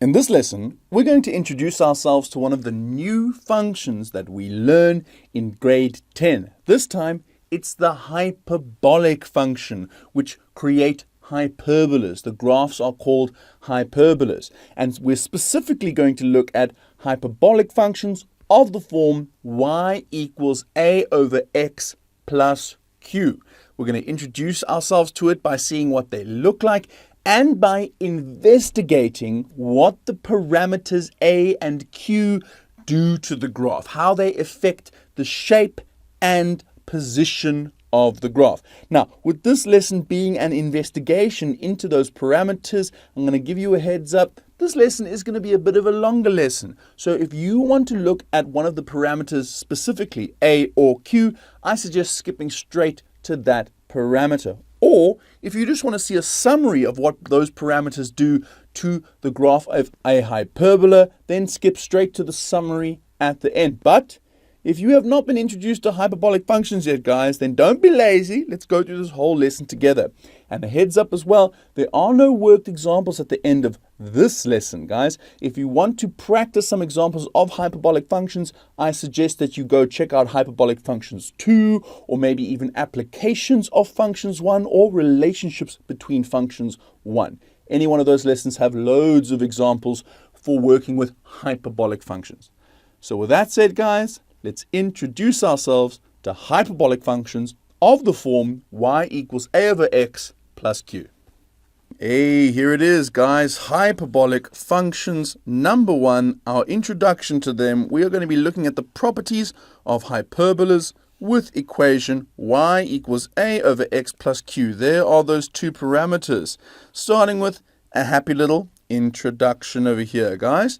In this lesson, we're going to introduce ourselves to one of the new functions that we learn in grade 10. This time, it's the hyperbolic function, which create hyperbolas. The graphs are called hyperbolas. And we're specifically going to look at hyperbolic functions of the form y equals a over x plus q. We're going to introduce ourselves to it by seeing what they look like and by investigating what the parameters a and q do to the graph, how they affect the shape and position of the graph. Now, with this lesson being an investigation into those parameters, I'm going to give you a heads up. This lesson is going to be a bit of a longer lesson. So if you want to look at one of the parameters specifically, a or q, I suggest skipping straight to that parameter. Or if you just want to see a summary of what those parameters do to the graph of a hyperbola, then skip straight to the summary at the end. But if you have not been introduced to hyperbolic functions yet, guys, then don't be lazy. Let's go through this whole lesson together. And a heads up as well, there are no worked examples at the end of this lesson, guys. If you want to practice some examples of hyperbolic functions, I suggest that you go check out Hyperbolic Functions 2, or maybe even Applications of Functions 1, or Relationships between Functions 1. Any one of those lessons have loads of examples for working with hyperbolic functions. So with that said, guys, let's introduce ourselves to hyperbolic functions of the form y equals a over x plus q. Hey, here it is, guys. Hyperbolic functions number 1, our introduction to them. We are going to be looking at the properties of hyperbolas with equation y equals a over x plus q. There are those two parameters. Starting with a happy little introduction over here, guys.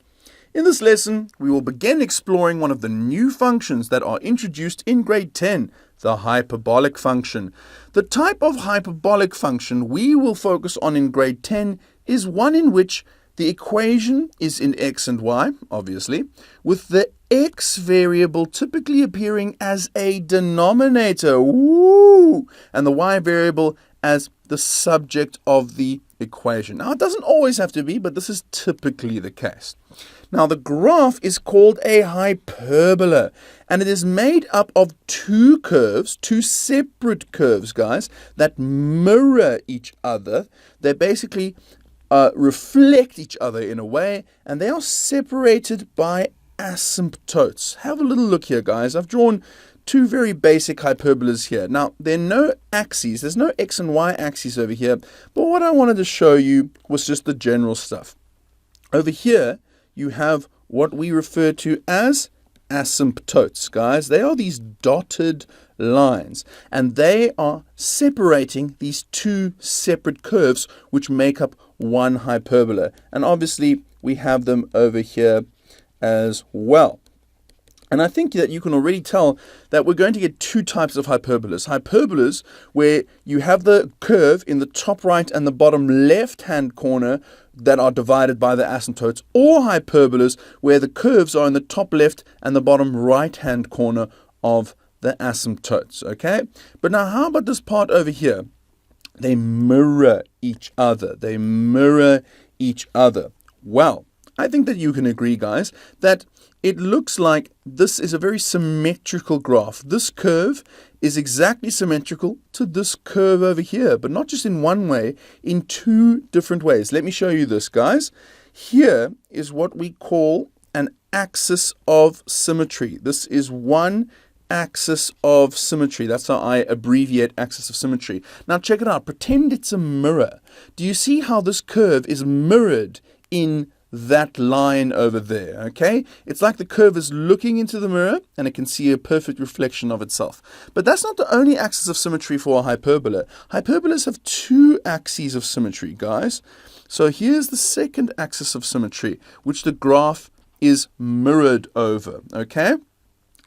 In this lesson, we will begin exploring one of the new functions that are introduced in grade 10, the hyperbolic function. The type of hyperbolic function we will focus on in grade 10 is one in which the equation is in x and y, obviously, with the x variable typically appearing as a denominator, woo, and the y variable as the subject of the equation. Now, it doesn't always have to be, but this is typically the case. Now, the graph is called a hyperbola, and it is made up of two curves, two separate curves, guys, that mirror each other. They basically reflect each other in a way, and they are separated by asymptotes. Have a little look here, guys. I've drawn two very basic hyperbolas here. Now, there are no axes. There's no x and y axes over here, but what I wanted to show you was just the general stuff. Over here, you have what we refer to as asymptotes, guys. They are these dotted lines, and they are separating these two separate curves which make up one hyperbola. And obviously, we have them over here as well. And I think that you can already tell that we're going to get two types of hyperbolas. Hyperbolas where you have the curve in the top right and the bottom left-hand corner that are divided by the asymptotes, or hyperbolas where the curves are in the top left and the bottom right-hand corner of the asymptotes, okay? But now how about this part over here? They mirror each other. They mirror each other. Well, I think that you can agree, guys, that it looks like this is a very symmetrical graph. This curve is exactly symmetrical to this curve over here, but not just in one way, in two different ways. Let me show you this, guys. Here is what we call an axis of symmetry. This is one axis of symmetry. That's how I abbreviate axis of symmetry. Now check it out. Pretend it's a mirror. Do you see how this curve is mirrored in that line over there, okay? It's like the curve is looking into the mirror and it can see a perfect reflection of itself. But that's not the only axis of symmetry for a hyperbola. Hyperbolas have two axes of symmetry, guys. So here's the second axis of symmetry, which the graph is mirrored over, okay?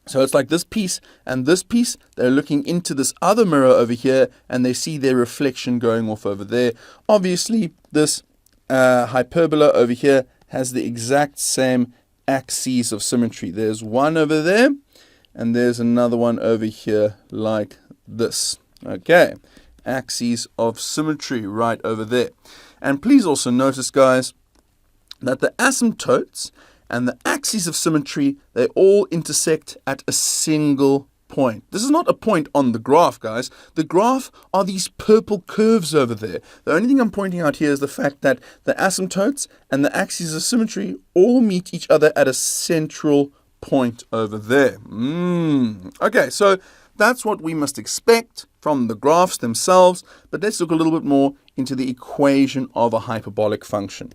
So it's like this piece and this piece, they're looking into this other mirror over here and they see their reflection going off over there. Obviously, this hyperbola over here has the exact same axes of symmetry. There's one over there, and there's another one over here like this. Okay, axes of symmetry right over there. And please also notice, guys, that the asymptotes and the axes of symmetry, they all intersect at a single point. This is not a point on the graph, guys. The graph are these purple curves over there. The only thing I'm pointing out here is the fact that the asymptotes and the axes of symmetry all meet each other at a central point over there. Okay, so that's what we must expect from the graphs themselves, but let's look a little bit more into the equation of a hyperbolic function.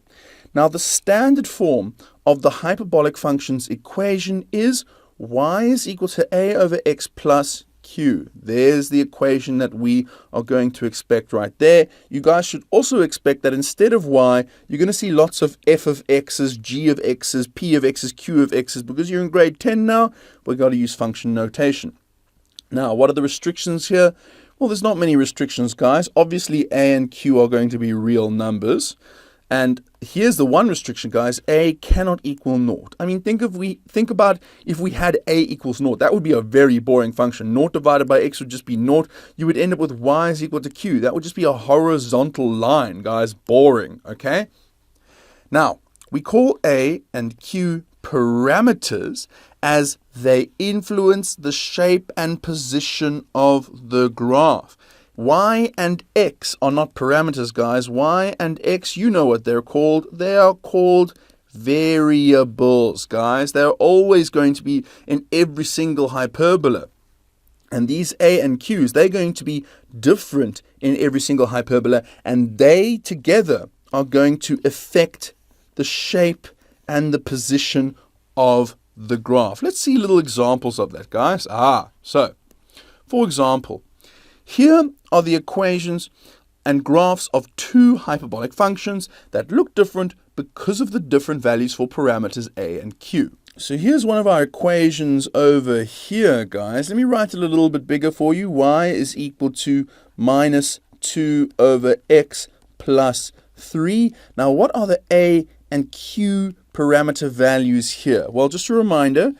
Now, the standard form of the hyperbolic function's equation is y is equal to a over x plus q. There's the equation that we are going to expect right there. You guys should also expect that instead of y, you're going to see lots of f of x's, g of x's, p of x's, q of x's. Because you're in grade 10 now, we've got to use function notation. Now, what are the restrictions here? Well, there's not many restrictions, guys. Obviously, a and q are going to be real numbers. And here's the one restriction, guys. A cannot equal naught. I mean, think about if we had a equals naught. That would be a very boring function. Naught divided by x would just be naught. You would end up with y is equal to q. That would just be a horizontal line, guys. Boring, okay? Now, we call a and q parameters as they influence the shape and position of the graph. Y and x are not parameters, guys. Y and x, you know what they're called. They are called variables, guys. They're always going to be in every single hyperbola. And these a and q's, they're going to be different in every single hyperbola. And they together are going to affect the shape and the position of the graph. Let's see little examples of that, guys. So, for example, here are the equations and graphs of two hyperbolic functions that look different because of the different values for parameters a and q. So here's one of our equations over here, guys. Let me write it a little bit bigger for you. Y is equal to minus 2 over x plus 3. Now, what are the a and q parameter values here? Well, just a reminder,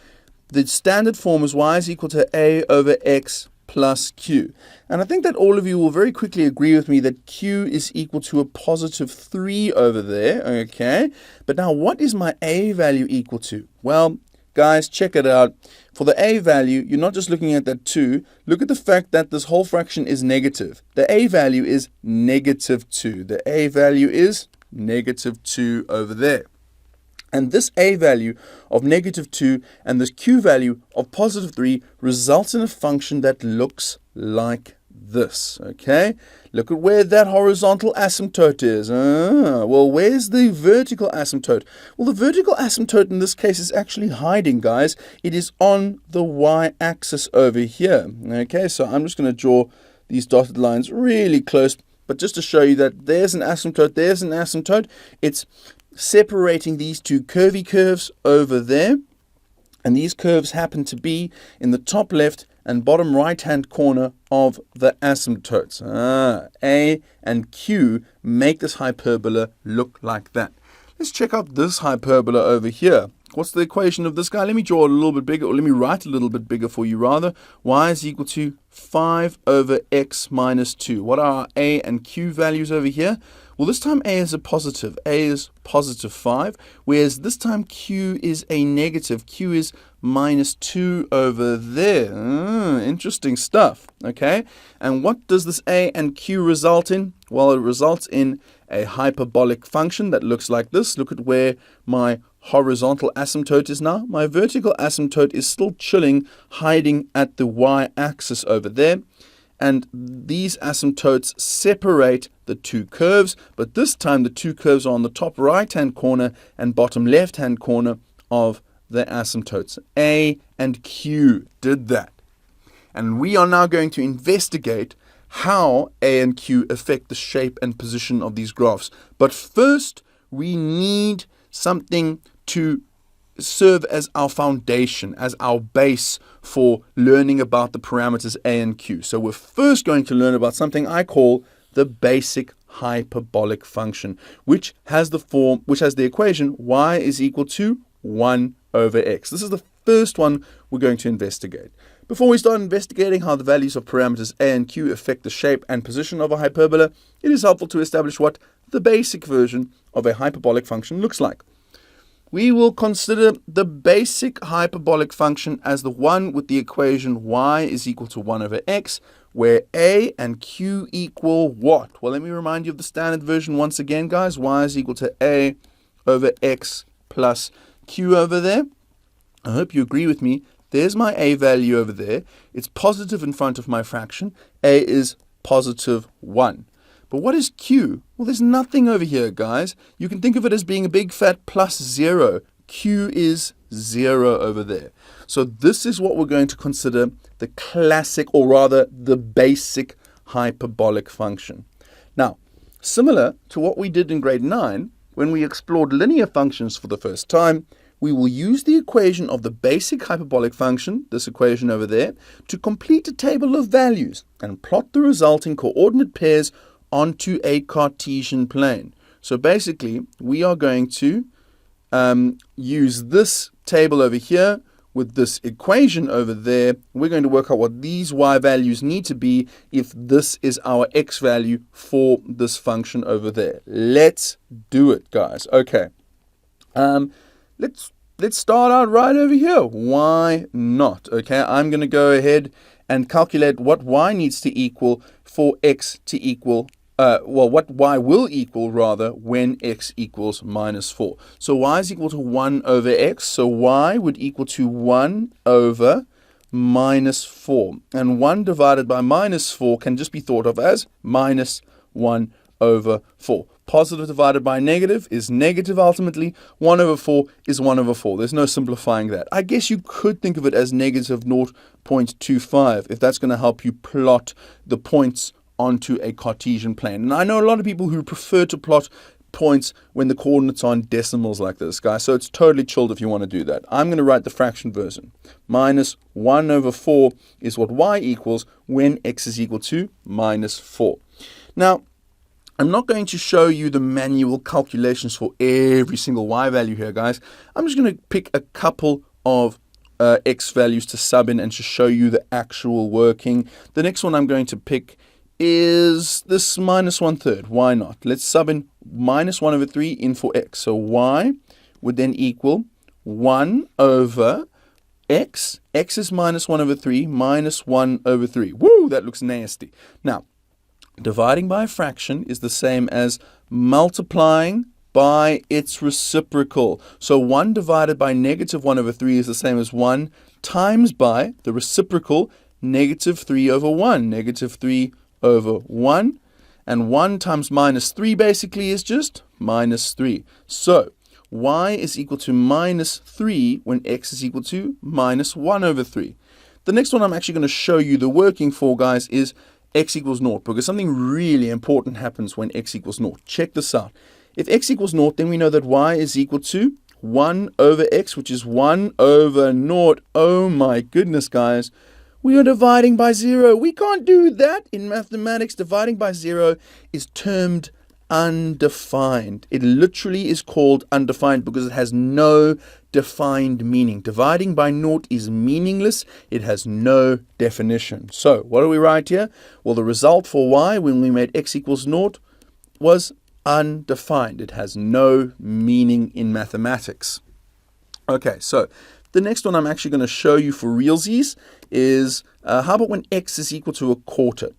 the standard form is y is equal to a over x plus q. And I think that all of you will very quickly agree with me that q is equal to a positive 3 over there, okay? But now what is my a value equal to? Well, guys, check it out. For the a value, you're not just looking at that 2. Look at the fact that this whole fraction is negative. The a value is negative 2. The a value is negative 2 over there. And this a value of negative 2 and this q value of positive 3 results in a function that looks like this, okay? Look at where that horizontal asymptote is. Well, where's the vertical asymptote? Well, the vertical asymptote in this case is actually hiding, guys. It is on the y-axis over here, okay? So I'm just going to draw these dotted lines really close, but just to show you that there's an asymptote, it's separating these two curvy curves over there, and these curves happen to be in the top left and bottom right hand corner of the asymptotes. A and Q make this hyperbola look like that. Let's check out this hyperbola over here. What's the equation of this guy? Let me draw a little bit bigger, or let me write a little bit bigger for you rather. Y is equal to 5 over x minus 2. What are our A and Q values over here? Well, this time A is a positive. A is positive 5, whereas this time Q is a negative. Q is minus 2 over there. Interesting stuff, okay? And what does this A and Q result in? Well, it results in a hyperbolic function that looks like this. Look at where my horizontal asymptote is now. My vertical asymptote is still chilling, hiding at the y-axis over there. And these asymptotes separate the two curves, but this time the two curves are on the top right-hand corner and bottom left-hand corner of the asymptotes. A and Q did that. And we are now going to investigate how A and Q affect the shape and position of these graphs. But first, we need something to serve as our foundation, as our base for learning about the parameters A and Q. So we're first going to learn about something I call the basic hyperbolic function, which has the equation y is equal to 1 over x. This is the first one we're going to investigate. Before we start investigating how the values of parameters A and Q affect the shape and position of a hyperbola, it is helpful to establish what the basic version of a hyperbolic function looks like. we will consider the basic hyperbolic function as the one with the equation y is equal to 1 over x, where a and q equal what? Well, let me remind you of the standard version once again, guys. Y is equal to a over x plus q over there. I hope you agree with me. There's my a value over there. It's positive in front of my fraction. A is positive 1. But what is q? Well, there's nothing over here, guys. You can think of it as being a big fat plus 0. Q is 0 over there. So this is what we're going to consider the classic, or rather the basic hyperbolic function. Now, similar to what we did in grade 9, when we explored linear functions for the first time, we will use the equation of the basic hyperbolic function, this equation over there, to complete a table of values and plot the resulting coordinate pairs onto a Cartesian plane. So basically, we are going to use this table over here with this equation over there. We're going to work out what these y values need to be if this is our x value for this function over there. Let's do it, guys. Okay. Let's start out right over here. Why not? Okay, I'm going to go ahead and calculate what y needs to equal for x to equal what y will equal, rather, when x equals minus 4. So y is equal to 1 over x. So y would equal to 1 over minus 4. And 1 divided by minus 4 can just be thought of as minus 1 over 4. Positive divided by negative is negative ultimately. 1 over 4 is 1 over 4. There's no simplifying that. I guess you could think of it as negative 0.25 if that's going to help you plot the points onto a Cartesian plane. And I know a lot of people who prefer to plot points when the coordinates are in decimals like this, guys. So it's totally chilled if you want to do that. I'm going to write the fraction version. Minus 1 over 4 is what y equals when x is equal to minus 4. Now, I'm not going to show you the manual calculations for every single y value here, guys. I'm just going to pick a couple of x values to sub in and to show you the actual working. The next one I'm going to pick is this minus 1/3. Why not? Let's sub in minus 1 over 3 in for x. So y would then equal 1 over x. X is minus 1 over 3 minus 1 over 3. Woo, that looks nasty. Now, dividing by a fraction is the same as multiplying by its reciprocal. So 1 divided by negative 1 over 3 is the same as 1 times by the reciprocal, negative 3 over 1. Negative 3 over 1. And 1 times minus 3 basically is just minus 3. So y is equal to minus 3 when x is equal to minus 1 over 3. The next one I'm actually going to show you the working for, guys, is x equals 0, because something really important happens when x equals 0. Check this out. If x equals 0, then we know that y is equal to 1 over x, which is 1 over 0. Oh my goodness, guys. We are dividing by 0. We can't do that in mathematics. Dividing by 0 is termed undefined. It literally is called undefined because it has no defined meaning. Dividing by 0 is meaningless. It has no definition. So what do we write here? Well, the result for y when we made x equals 0 was undefined. It has no meaning in mathematics. Okay, so the next one I'm actually going to show you for realsies is how about when x is equal to a quarter?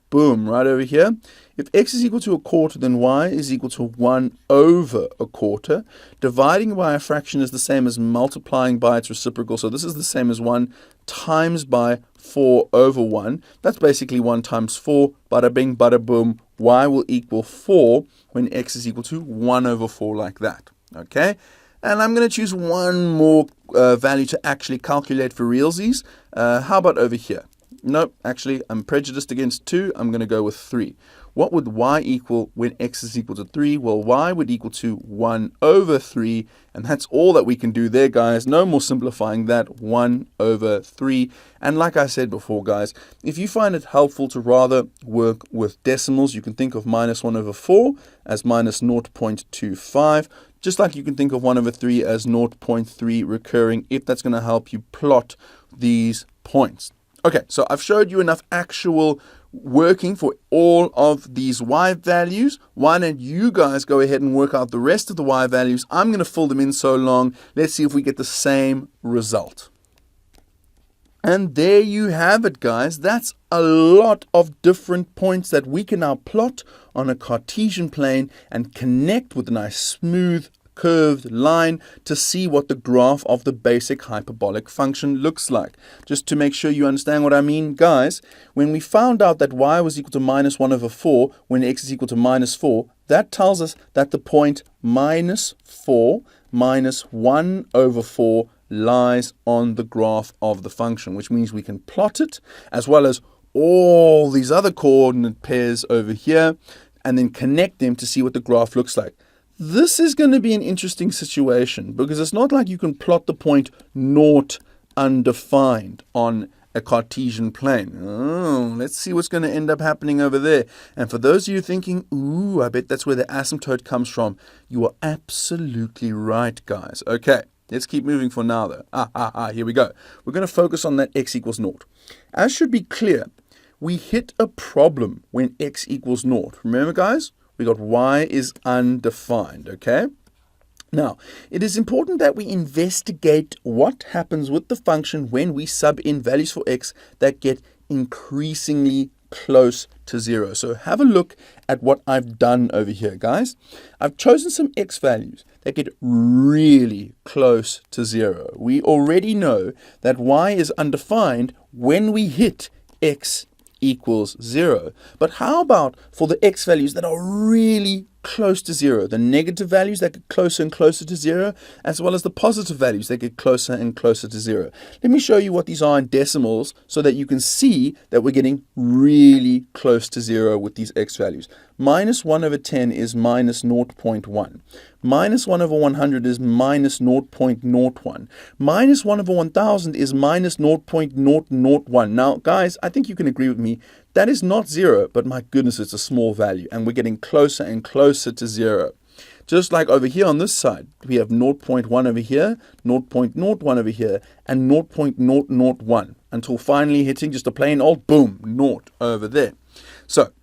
Boom, right over here. If x is equal to a quarter, then y is equal to 1 over a quarter. Dividing by a fraction is the same as multiplying by its reciprocal. So this is the same as 1 times by 4 over 1. That's basically 1 times 4. Bada bing, bada boom. Y will equal 4 when x is equal to 1 over 4 like that. Okay? And I'm going to choose one more value to actually calculate for realsies. How about over here? Nope, actually, I'm prejudiced against 2. I'm going to go with 3. What would y equal when x is equal to 3? Well, y would equal to 1 over 3. And that's all that we can do there, guys. No more simplifying that. 1 over 3. And like I said before, guys, if you find it helpful to rather work with decimals, you can think of minus 1 over 4 as minus 0.25. Just like you can think of 1 over 3 as 0.3 recurring, if that's going to help you plot these points. Okay, so I've showed you enough actual working for all of these y values. Why don't you guys go ahead and work out the rest of the y values? I'm going to fill them in so long. Let's see if we get the same result. And there you have it, guys. That's a lot of different points that we can now plot on a Cartesian plane and connect with a nice smooth curved line to see what the graph of the basic hyperbolic function looks like. Just to make sure you understand what I mean, guys, when we found out that y was equal to minus 1 over 4 when x is equal to minus 4, that tells us that the point minus 4 minus 1 over 4 lies on the graph of the function, which means we can plot it as well as all these other coordinate pairs over here and then connect them to see what the graph looks like. This is going to be an interesting situation because it's not like you can plot the point naught undefined on a Cartesian plane. Oh, let's see what's going to end up happening over there. And for those of you thinking, ooh, I bet that's where the asymptote comes from, you are absolutely right, guys. Okay. Let's keep moving for now, though. Here we go. We're going to focus on that x equals naught. As should be clear, we hit a problem when x equals naught. Remember, guys, we got y is undefined, okay? Now, it is important that we investigate what happens with the function when we sub in values for x that get increasingly close to 0. So have a look at what I've done over here, guys. I've chosen some x values that get really close to 0. We already know that y is undefined when we hit x equals 0. But how about for the x values that are really close to 0, the negative values that get closer and closer to 0, as well as the positive values that get closer and closer to 0. Let me show you what these are in decimals so that you can see that we're getting really close to 0 with these x values. Minus 1 over 10 is minus 0.1. Minus 1 over 100 is minus 0.01. Minus 1 over 1000 is minus 0.001. Now, guys, I think you can agree with me. That is not 0, but my goodness, it's a small value, and we're getting closer and closer to 0. Just like over here on this side, we have 0.1 over here, 0.01 over here, and 0.001, until finally hitting just a plain old boom, naught over there. So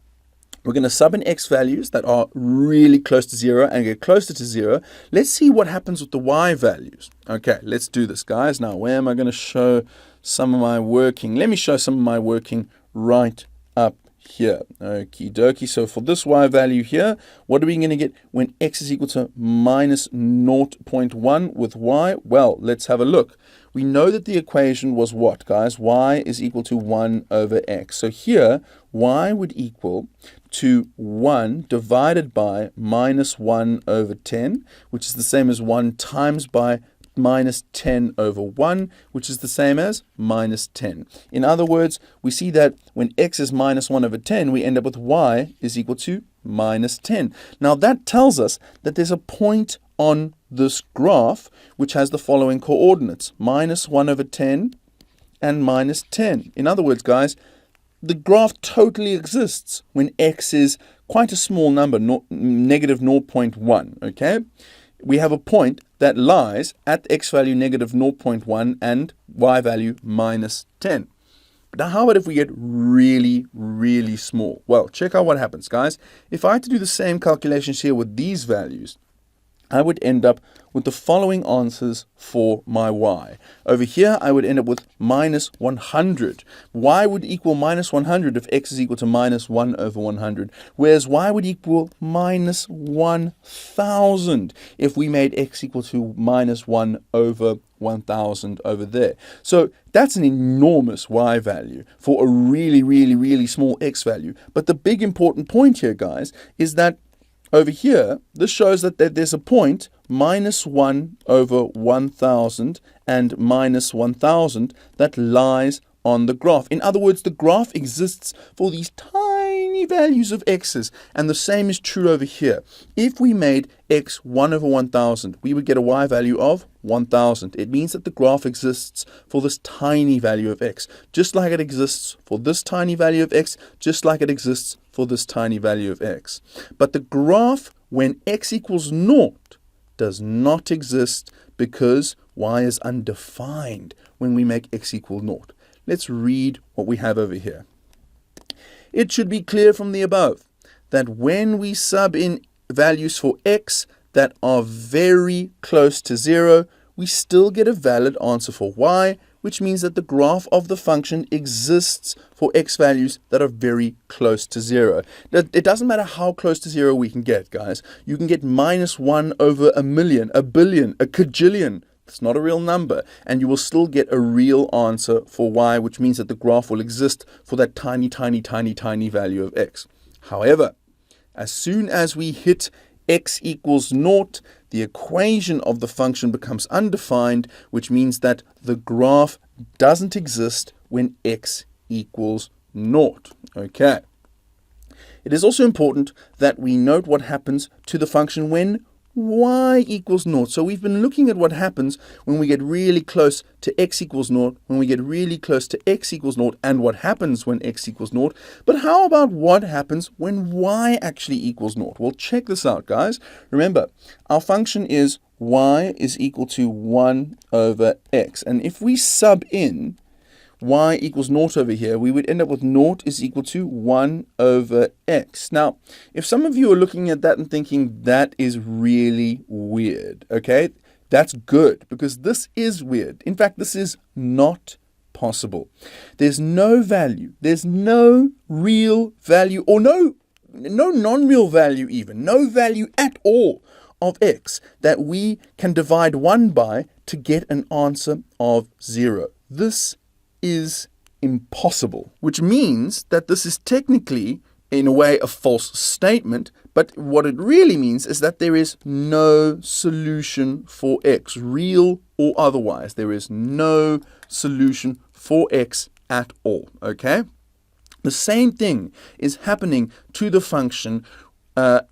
we're going to sub in x values that are really close to 0 and get closer to 0. Let's see what happens with the y values. Okay, let's do this, guys. Now, where am I going to show some of my working? Let me show some of my working right up here. Okie dokie. So for this y value here, what are we going to get when x is equal to minus 0.1 with y? Well, let's have a look. We know that the equation was what, guys? Y is equal to 1 over x. So here, y would equal to 1 divided by minus 1 over 10, which is the same as 1 times by minus 10 over 1, which is the same as minus 10. In other words, we see that when x is minus 1 over 10, we end up with y is equal to minus 10. Now that tells us that there's a point on this graph which has the following coordinates, minus 1 over 10 and minus 10. In other words, guys, the graph totally exists when x is quite a small number, negative 0.1, okay? We have a point that lies at x value negative 0.1 and y value minus 10. Now, how about if we get really, really small? Well, check out what happens, guys. If I had to do the same calculations here with these values, I would end up with the following answers for my y. Over here, I would end up with minus 100. Y would equal minus 100 if x is equal to minus 1 over 100, whereas y would equal minus 1,000 if we made x equal to minus 1 over 1,000 over there. So that's an enormous y value for a really, really, really small x value. But the big important point here, guys, is that over here, this shows that there's a point, minus 1 over 1,000 and minus 1,000, that lies on the graph. In other words, the graph exists for these tiny values of x's, and the same is true over here. If we made x 1 over 1,000, we would get a y value of 1,000. It means that the graph exists for this tiny value of x, just like it exists for this tiny value of x, just like it exists for this tiny value of x. But the graph when x equals 0 does not exist because y is undefined when we make x equal 0. Let's read what we have over here. it should be clear from the above that when we sub in values for x that are very close to 0, we still get a valid answer for y, which means that the graph of the function exists for x values that are very close to 0. It doesn't matter how close to 0 we can get, guys. You can get -1 over a million, a billion, a cajillion. It's not a real number, and you will still get a real answer for y, which means that the graph will exist for that tiny, tiny, tiny, tiny value of x. However, as soon as we hit x equals 0, the equation of the function becomes undefined, which means that the graph doesn't exist when x equals 0. Okay. It is also important that we note what happens to the function when y equals 0. So we've been looking at what happens when we get really close to x equals 0, when we get really close to x equals 0, and what happens when x equals 0. But how about what happens when y actually equals 0? Well, check this out, guys. Remember, our function is y is equal to 1 over x. And if we sub in y equals 0 over here, we would end up with 0 is equal to 1 over x. Now, if some of you are looking at that and thinking that is really weird, okay, that's good, because this is weird. In fact, this is not possible. There's no value, there's no real value, or no non-real value even, no value at all of x that we can divide 1 by to get an answer of 0. This is impossible, which means that this is technically, in a way, a false statement, but what it really means is that there is no solution for x, real or otherwise. There is no solution for x at all, okay? The same thing is happening to the function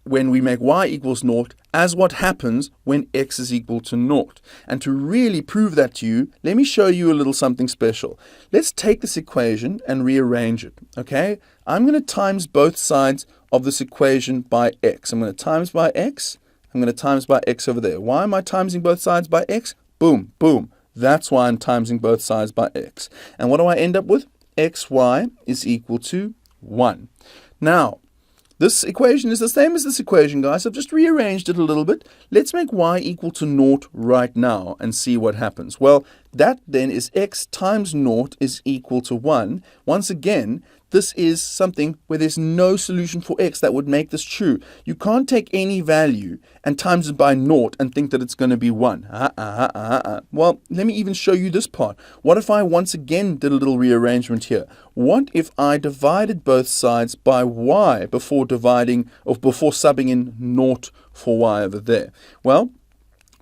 when we make y equals 0 as what happens when x is equal to 0. And to really prove that to you, let me show you a little something special. Let's take this equation and rearrange it, okay? I'm going to times both sides of this equation by x. I'm going to times by x. I'm going to times by x over there. Why am I timesing both sides by x? Boom, boom. That's why I'm timesing both sides by x. And what do I end up with? xy is equal to 1. Now, this equation is the same as this equation, guys. I've just rearranged it a little bit. Let's make y equal to 0 right now and see what happens. Well, that then is x times 0 is equal to 1. Once again, this is something where there's no solution for x that would make this true. You can't take any value and times it by 0 and think that it's going to be 1. Well, let me even show you this part. What if I once again did a little rearrangement here? What if I divided both sides by y before subbing in 0 for y over there? Well,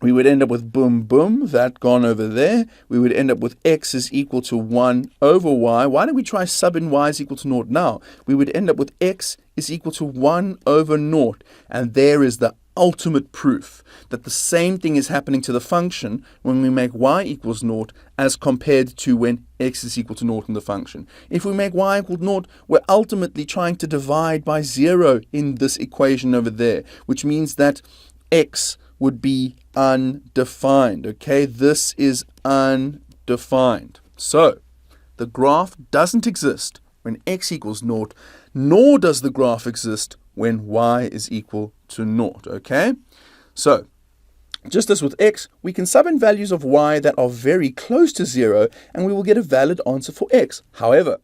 we would end up with boom, boom, that gone over there. We would end up with x is equal to 1 over y. Why don't we try sub in y is equal to 0 now? We would end up with x is equal to 1 over 0. And there is the ultimate proof that the same thing is happening to the function when we make y equals 0 as compared to when x is equal to 0 in the function. If we make y equal to 0, we're ultimately trying to divide by 0 in this equation over there, which means that x would be undefined, okay? This is undefined. So, the graph doesn't exist when x equals 0, nor does the graph exist when y is equal to 0, okay? So, just as with x, we can sub in values of y that are very close to 0, and we will get a valid answer for x. However,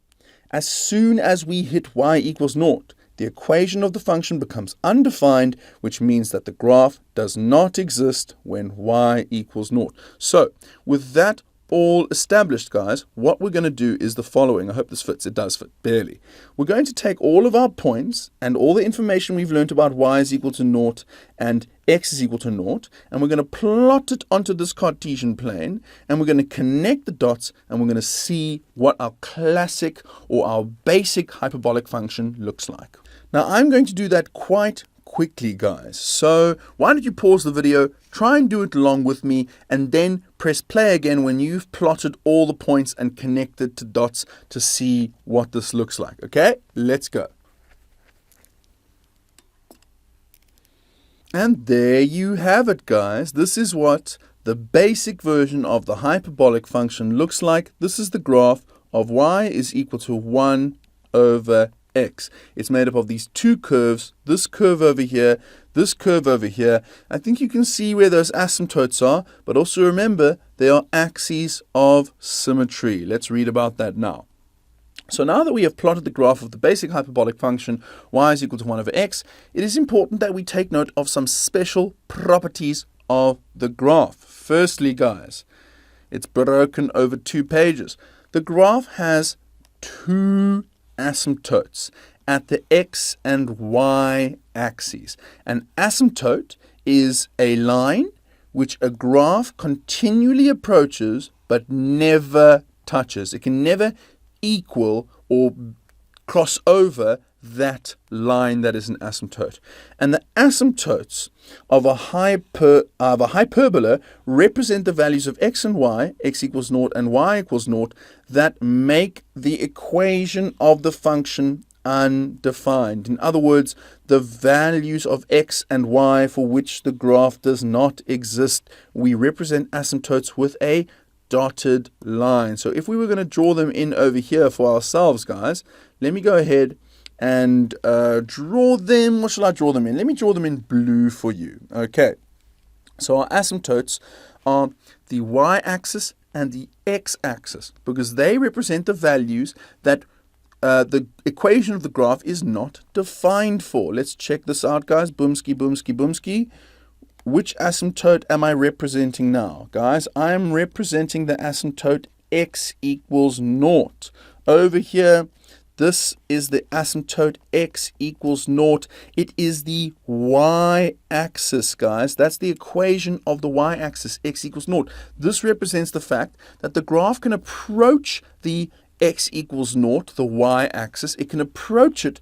as soon as we hit y equals 0, the equation of the function becomes undefined, which means that the graph does not exist when y equals 0. So, with that all established, guys, what we're going to do is the following. I hope this fits. It does fit, barely. We're going to take all of our points and all the information we've learned about y is equal to 0 and x is equal to 0, and we're going to plot it onto this Cartesian plane, and we're going to connect the dots, and we're going to see what our classic or our basic hyperbolic function looks like. Now, I'm going to do that quite quickly, guys. So why don't you pause the video, try and do it along with me, and then press play again when you've plotted all the points and connected to dots to see what this looks like. Okay, let's go. And there you have it, guys. This is what the basic version of the hyperbolic function looks like. This is the graph of y is equal to 1 over x. It's made up of these two curves, this curve over here, this curve over here. I think you can see where those asymptotes are, but also remember they are axes of symmetry. Let's read about that now. So now that we have plotted the graph of the basic hyperbolic function y is equal to 1 over x, it is important that we take note of some special properties of the graph. Firstly, guys, it's broken over 2 pages. The graph has 2 asymptotes at the x and y axes. An asymptote is a line which a graph continually approaches but never touches. It can never equal or cross over that line that is an asymptote. And the asymptotes of a hyperbola represent the values of x and y, x equals 0 and y equals 0, that make the equation of the function undefined. In other words, the values of x and y for which the graph does not exist. We represent asymptotes with a dotted line. So if we were going to draw them in over here for ourselves, guys, let me go ahead and draw them. What shall I draw them in? Let me draw them in blue for you. Okay. So our asymptotes are the y-axis and the x-axis because they represent the values that the equation of the graph is not defined for. Let's check this out, guys. Boomski, boomski, boomski. Which asymptote am I representing now? Guys, I am representing the asymptote x equals 0. Over here, this is the asymptote x equals 0. It is the y-axis, guys. That's the equation of the y-axis, x equals 0. This represents the fact that the graph can approach the x equals 0, the y-axis. It can approach it,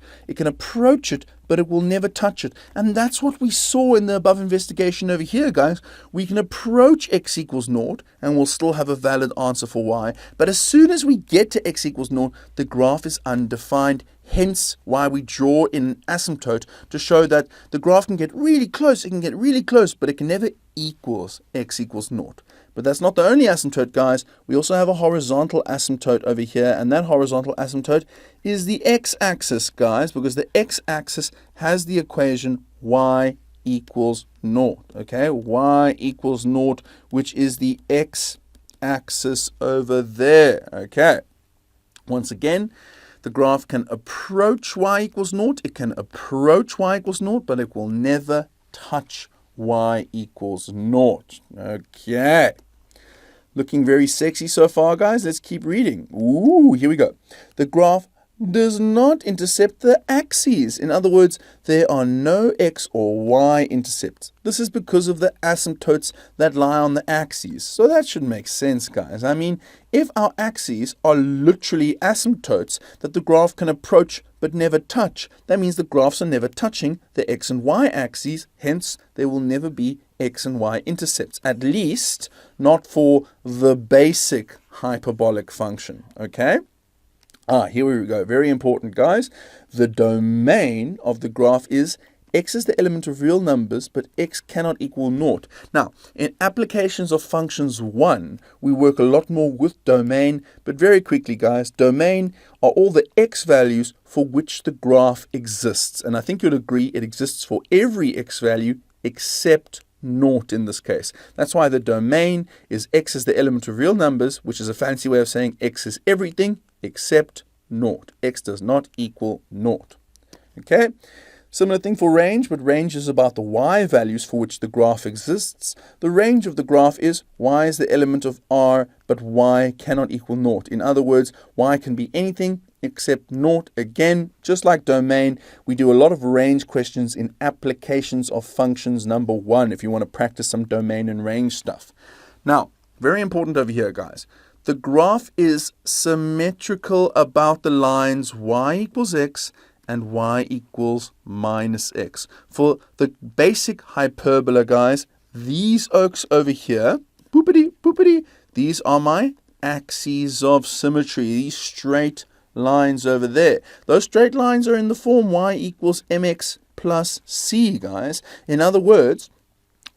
but it will never touch it. And that's what we saw in the above investigation over here, guys. We can approach x equals 0 and we'll still have a valid answer for y. But as soon as we get to x equals 0, the graph is undefined. Hence why we draw in an asymptote to show that the graph can get really close. It can get really close, but it can never equals x equals 0. But that's not the only asymptote, guys. We also have a horizontal asymptote over here, and that horizontal asymptote is the x-axis, guys, because the x-axis has the equation y equals 0, okay? Y equals 0, which is the x-axis over there, okay? Once again, the graph can approach y equals 0. It can approach y equals 0, but it will never touch y equals 0. Okay. Looking very sexy so far, guys. Let's keep reading. Ooh, here we go. The graph does not intercept the axes. In other words, there are no x or y intercepts. This is because of the asymptotes that lie on the axes. So that should make sense, guys. I mean, if our axes are literally asymptotes that the graph can approach but never touch, that means the graphs are never touching the x and y axes. Hence, there will never be x and y intercepts, at least not for the basic hyperbolic function, okay? Here we go. Very important, guys. The domain of the graph is x is the element of real numbers, but x cannot equal 0. Now, in applications of functions 1, we work a lot more with domain, but very quickly, guys, domain are all the x values for which the graph exists. And I think you'll agree it exists for every x value except 0 in this case. That's why the domain is x is the element of real numbers, which is a fancy way of saying x is everything except 0. X does not equal 0. Okay? Similar thing for range, but range is about the y values for which the graph exists. The range of the graph is y is the element of R, but y cannot equal 0. In other words, y can be anything except 0. Again, just like domain, we do a lot of range questions in applications of functions number 1 if you want to practice some domain and range stuff. Now, very important over here, guys. The graph is symmetrical about the lines y equals x and y equals minus x. For the basic hyperbola, guys, these oaks over here, boopity, boopity, these are my axes of symmetry, these straight lines over there. Those straight lines are in the form y equals mx plus c, guys. In other words,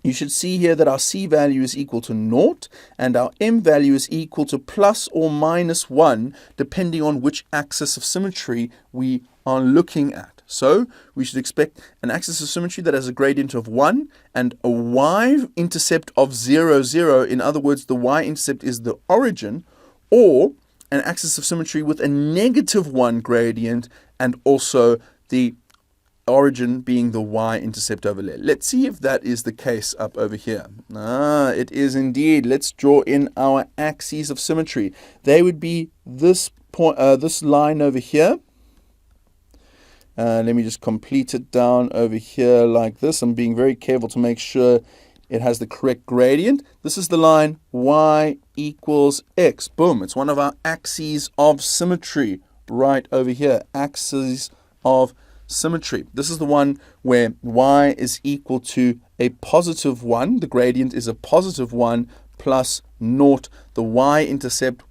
you should see here that our c value is equal to 0 and our m value is equal to plus or minus 1 depending on which axis of symmetry we are looking at. So we should expect an axis of symmetry that has a gradient of 1 and a y-intercept of 0, 0. In other words, the y-intercept is the origin, or an axis of symmetry with a -1 gradient and also the origin being the y-intercept over there. Let's see if that is the case up over here. It is indeed. Let's draw in our axes of symmetry. They would be this point, this line over here. Let me just complete it down over here like this. I'm being very careful to make sure it has the correct gradient. This is the line y equals x. Boom. It's one of our axes of symmetry right over here. Axes of symmetry. This is the one where y is equal to a positive 1. The gradient is a positive 1 plus 0. The y-intercept,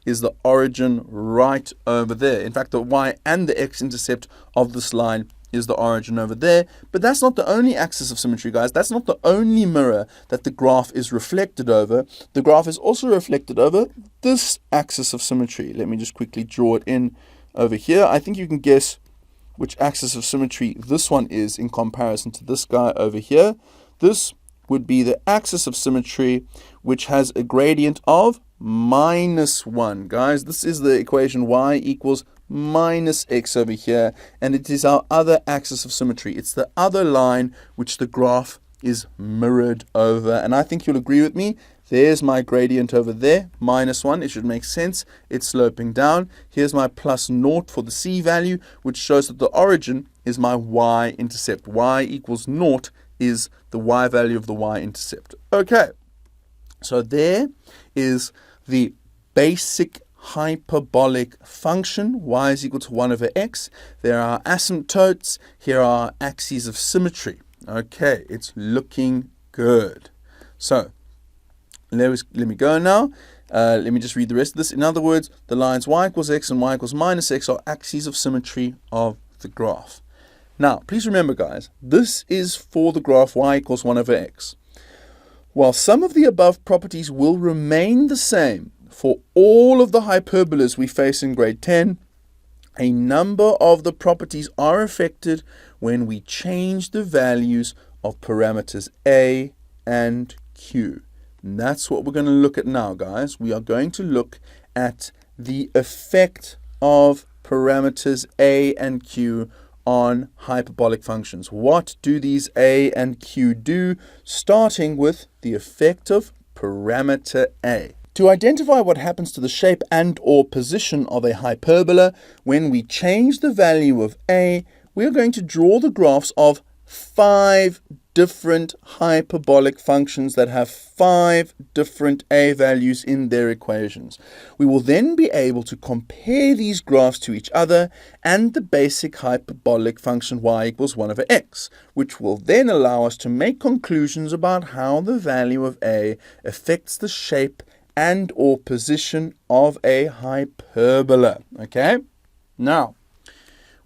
is the origin right over there. In fact, the y and the x-intercept of this line is the origin over there. But that's not the only axis of symmetry, guys. That's not the only mirror that the graph is reflected over. The graph is also reflected over this axis of symmetry. Let me just quickly draw it in over here. I think you can guess which axis of symmetry this one is in comparison to this guy over here. This would be the axis of symmetry which has a gradient of -1. Guys, this is the equation y equals minus x over here, and it is our other axis of symmetry. It's the other line which the graph is mirrored over, and I think you'll agree with me. There's my gradient over there, -1. It should make sense. It's sloping down. Here's my +0 for the c value, which shows that the origin is my y-intercept. Y equals 0 is the y value of the y-intercept. Okay, so there is the basic hyperbolic function. Y is equal to 1 over x. There are asymptotes. Here are axes of symmetry. Okay, it's looking good. So let me go now. Let me just read the rest of this. In other words, the lines y equals x and y equals -x are axes of symmetry of the graph. Now, please remember, guys, this is for the graph y equals 1 over x. While some of the above properties will remain the same for all of the hyperbolas we face in grade 10, a number of the properties are affected when we change the values of parameters a and q. And that's what we're going to look at now, guys. We are going to look at the effect of parameters a and q on hyperbolic functions. What do these a and q do, starting with the effect of parameter a? To identify what happens to the shape and or position of a hyperbola when we change the value of a, we are going to draw the graphs of 5 different hyperbolic functions that have 5 different a values in their equations. We will then be able to compare these graphs to each other and the basic hyperbolic function y equals 1 over x, which will then allow us to make conclusions about how the value of a affects the shape and or position of a hyperbola. Okay? Now,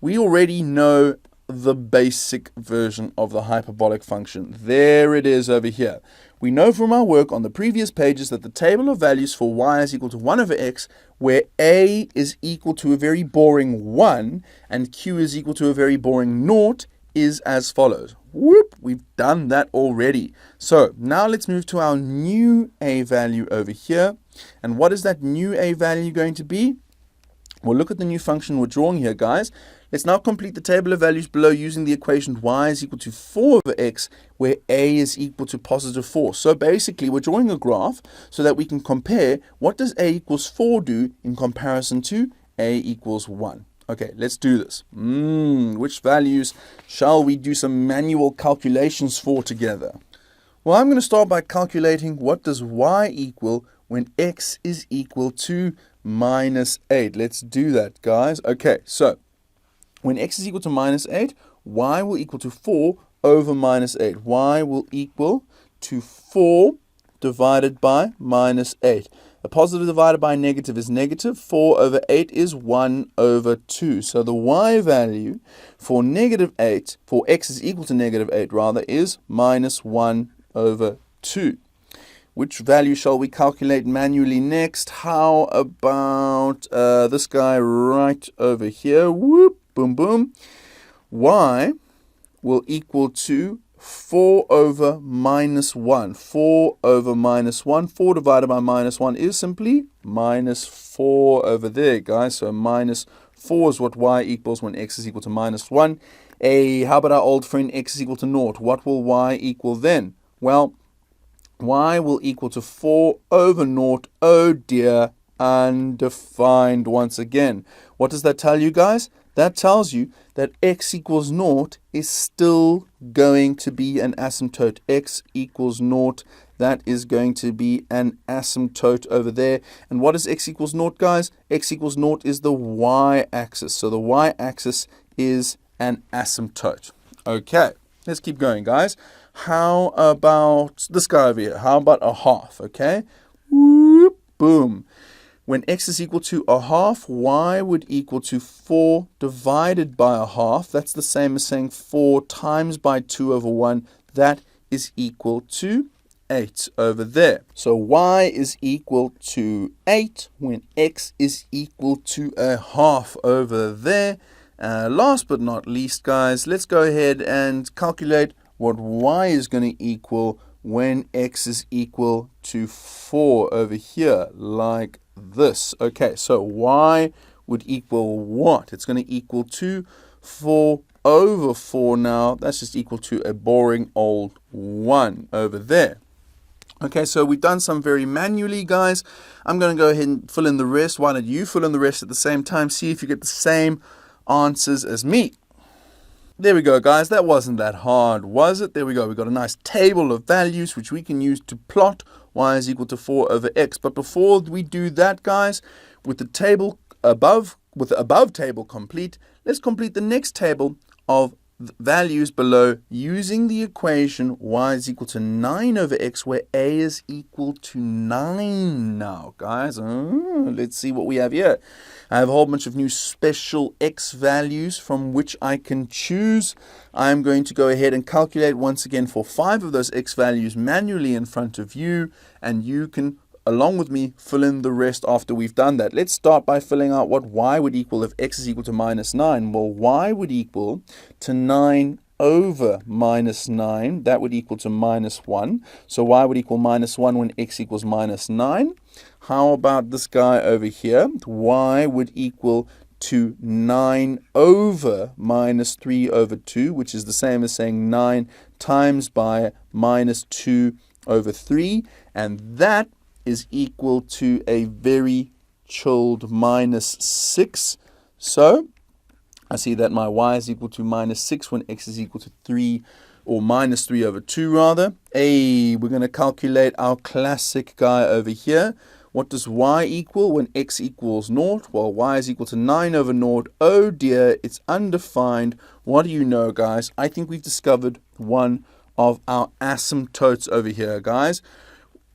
we already know the basic version of the hyperbolic function. There it is over here. We know from our work on the previous pages that the table of values for y is equal to 1 over x, where a is equal to a very boring 1 and q is equal to a very boring 0, is as follows. Whoop, we've done that already. So now let's move to our new a value over here. And what is that new a value going to be? Well, look at the new function we're drawing here, guys. Let's now complete the table of values below using the equation y is equal to 4 over x, where a is equal to +4. So basically, we're drawing a graph so that we can compare what does a equals 4 do in comparison to a equals 1. Okay, let's do this. Which values shall we do some manual calculations for together? Well, I'm going to start by calculating what does y equal when x is equal to -8. Let's do that, guys. Okay, so when x is equal to -8, y will equal to 4 over -8. Y will equal to 4 divided by -8. A positive divided by a negative is negative. 4 over 8 is 1 over 2. So the y value for -8, for x is equal to -8 rather, is -1 over 2. Which value shall we calculate manually next? How about this guy right over here? Whoop! boom, boom, y will equal to 4 over minus 1. 4 over minus 1. 4 divided by minus 1 is simply minus 4 over there, guys. So minus 4 is what y equals when x is equal to minus 1. How about our old friend x is equal to 0? What will y equal then? Well, y will equal to 4 over 0. Oh dear, undefined once again. What does that tell you, guys? That tells you that x equals 0 is still going to be an asymptote. X equals 0, that is going to be an asymptote over there. And what is x equals 0, guys? X equals 0 is the y-axis. So the y-axis is an asymptote. Okay, let's keep going, guys. How about this guy over here? How about a half, okay? Whoop, boom. When x is equal to a half, y would equal to 4 divided by a half. That's the same as saying 4 times by 2 over 1. That is equal to 8 over there. So y is equal to 8 when x is equal to a half over there. Last but not least, guys, let's go ahead and calculate what y is going to equal when x is equal to 4 over here, like this. Okay, so y would equal what? It's going to equal to 4 over 4 now. That's just equal to a boring old 1 over there. Okay, so we've done some very manually, guys. I'm going to go ahead and fill in the rest. Why don't you fill in the rest at the same time? See if you get the same answers as me. There we go, guys. That wasn't that hard, was it? There we go. We've got a nice table of values which we can use to plot y is equal to 4 over x. But before we do that, guys, with the table above, with the above table complete, let's complete the next table of values below using the equation y is equal to 9 over x, where a is equal to 9 now, guys. Let's see what we have here. I have a whole bunch of new special x values from which I can choose. I'm going to go ahead and calculate once again for 5 of those x values manually in front of you, and you can, along with me, fill in the rest after we've done that. Let's start by filling out what y would equal if x is equal to minus 9. Well, y would equal to 9 over minus 9. That would equal to minus 1. So y would equal minus 1 when x equals minus 9. How about this guy over here? Y would equal to 9 over minus 3 over 2, which is the same as saying 9 times by minus 2 over 3. And that is equal to a very chilled minus 6. So I see that my y is equal to minus 6 when x is equal to 3, or minus 3 over 2 rather. We're going to calculate our classic guy over here. What does y equal when x equals 0? Well, y is equal to 9 over 0. Oh dear, it's undefined. What do you know, guys? I think we've discovered one of our asymptotes over here, guys.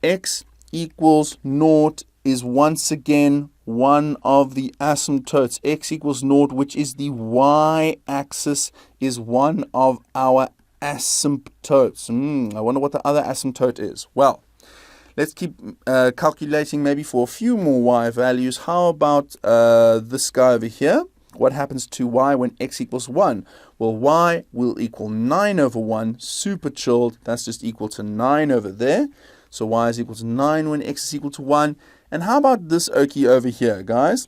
X equals 0 is once again one of the asymptotes. X equals 0, which is the y-axis, is one of our asymptotes. I wonder what the other asymptote is. Well, let's keep calculating maybe for a few more y values. How about this guy over here? What happens to y when x equals 1? Well, y will equal 9 over 1. Super chilled. That's just equal to 9 over there. So y is equal to 9 when x is equal to 1. And how about this okie over here, guys?